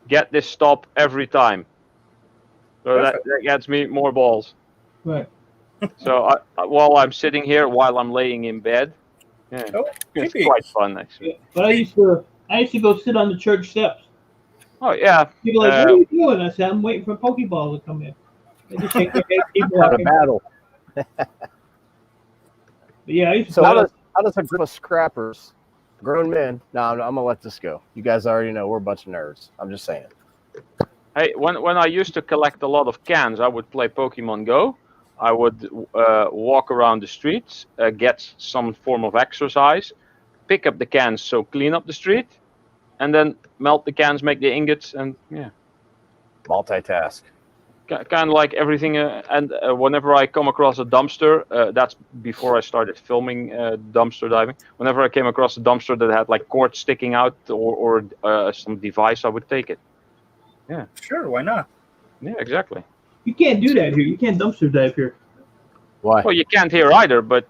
get this stop every time. So that gets me more balls. right. So while I'm sitting here, while I'm laying in bed, yeah, Oh, it's chippy. quite fun actually. Yeah. But I used to go sit on the church steps. Oh yeah, People are like, what are you doing? I said, I'm waiting for a Pokeball to come in. They just shake their head, keep Have a walking. battle. But yeah, I used to So paddle. how does a group of scrappers, grown men? No, I'm gonna let this go. You guys already know we're a bunch of nerds. I'm just saying. hey, when I used to collect a lot of cans, I would play Pokemon Go. I would walk around the streets, get some form of exercise, pick up the cans, so clean up the street, and then melt the cans, make the ingots, and yeah, Multitask. kind of like everything. And whenever I come across a dumpster, that's before I started filming dumpster diving. Whenever I came across a dumpster that had like cords sticking out or some device, I would take it. Sure, why not? Yeah, exactly. You can't do that here. You can't dumpster dive here. Why? Well, you can't here either, but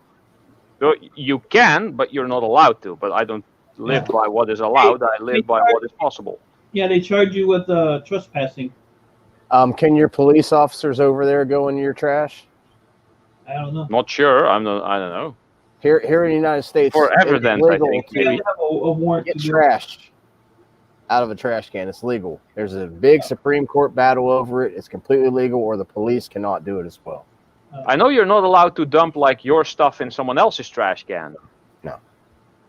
you can, but you're not allowed to. But I don't live by what is allowed. I live by what is possible. Yeah, they charge you with trespassing. Can your police officers over there go in your trash? I don't know. Not sure. I don't know. Here in the United States, For it's evidence, I legal think. You to have a warrant get to do it. trash out of a trash can. It's legal. There's a big Supreme Court battle over it. It's completely legal, or the police cannot do it as well. I know you're not allowed to dump like your stuff in someone else's trash can. Well,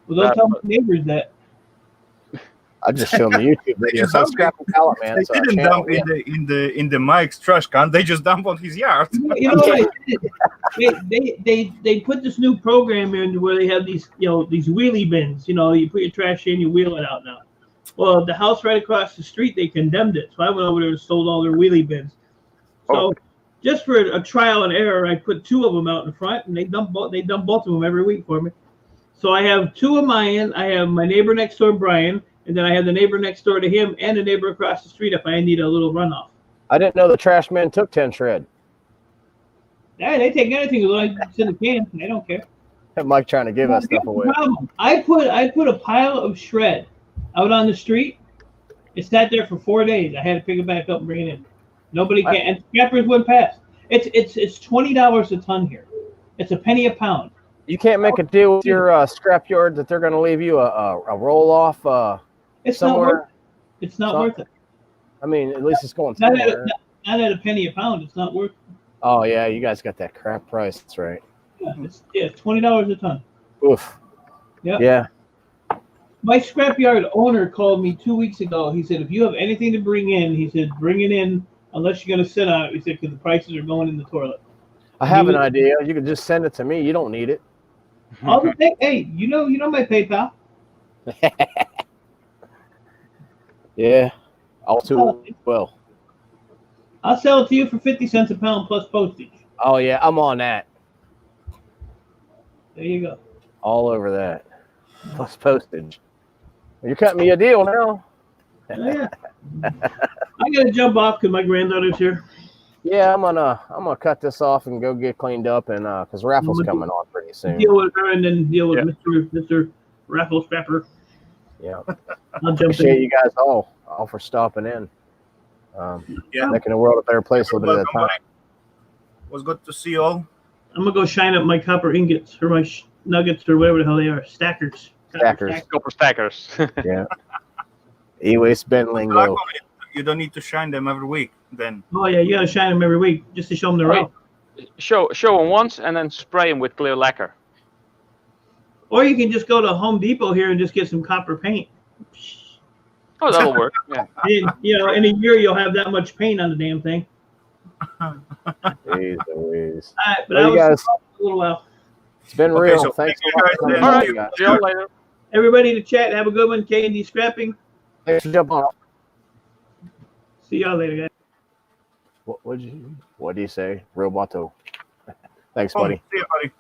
don't tell my neighbors that. I just filmed the YouTube video. So Scrap and Pallet Man. They It's our didn't channel, dump in the Mike's trash can. They just dump on his yard. You know what I did? They put this new program in where they have these these wheelie bins. You put your trash in, you wheel it out now. Well, the house right across the street, they condemned it, so I went over there and sold all their wheelie bins. So just for a trial and error, I put 2 of them out in front, and they dump both of them every week for me. So I have 2 of mine. I have my neighbor next door, Brian, and then I have the neighbor next door to him and the neighbor across the street if I need a little runoff. I didn't know the trash man took 10 shred. Yeah, they take anything as long as it's in the can. They don't care. Mike trying to give us stuff away. I put a pile of shred out on the street. It sat there for 4 days. I had to pick it back up and bring it in. Nobody can. And scrappers went past. It's $20 a ton here. It's a penny a pound. You can't make a deal with your scrapyard that they're going to leave you a roll off It's somewhere. not worth it. It's not worth it. I mean, at least it's going Not somewhere. at a penny a pound. It's not worth it. Oh yeah, you guys got that crap price. That's right. Yeah, it's $20 a ton. Oof. Yeah. Yeah. My scrapyard owner called me 2 weeks ago. He said, if you have anything to bring in, he said, bring it in unless you're going to sit on it. He said, because the prices are going in the toilet. I have an idea. You can just send it to me. You don't need it. Hey, you know my PayPal. Yeah. All too well. I'll sell it to you for 50 cents a pound plus postage. Oh yeah, I'm on that. There you go. All over that. Plus postage. You're cutting me a deal now. Oh, yeah. I gotta jump off because my granddaughter's here. Yeah, I'm gonna cut this off and go get cleaned up, and because raffle's coming on pretty soon. Deal with her and then deal with Mr. Raffle Scrapper. Yeah. I'll jump Appreciate in. you guys all for stopping in. Yeah. Making the world a better place a little bit at a time. It was good to see you all. I'm gonna go shine up my copper ingots or my nuggets or whatever the hell they are. Stackers. Stackers. Copper stackers. Yeah. E-waste bin lingo. You don't need to shine them every week then. Oh yeah, you gotta shine them every week just to show them they're Right. out. Show them once and then spray them with clear lacquer. Or you can just go to Home Depot here and just get some copper paint. Oh, that'll work. Yeah. And, in a year you'll have that much paint on the damn thing. Jeez Louise. All right, but Well, I you was guys- a little while. It's been Okay, real. so Thanks thank a you lot guys for coming then. All on, right. you guys. See you later. Everybody in the chat, have a good one. K&D Scrapping. Thanks for jumping on. See y'all later, guys. What do you say? Roboto. Thanks, buddy. See you, buddy.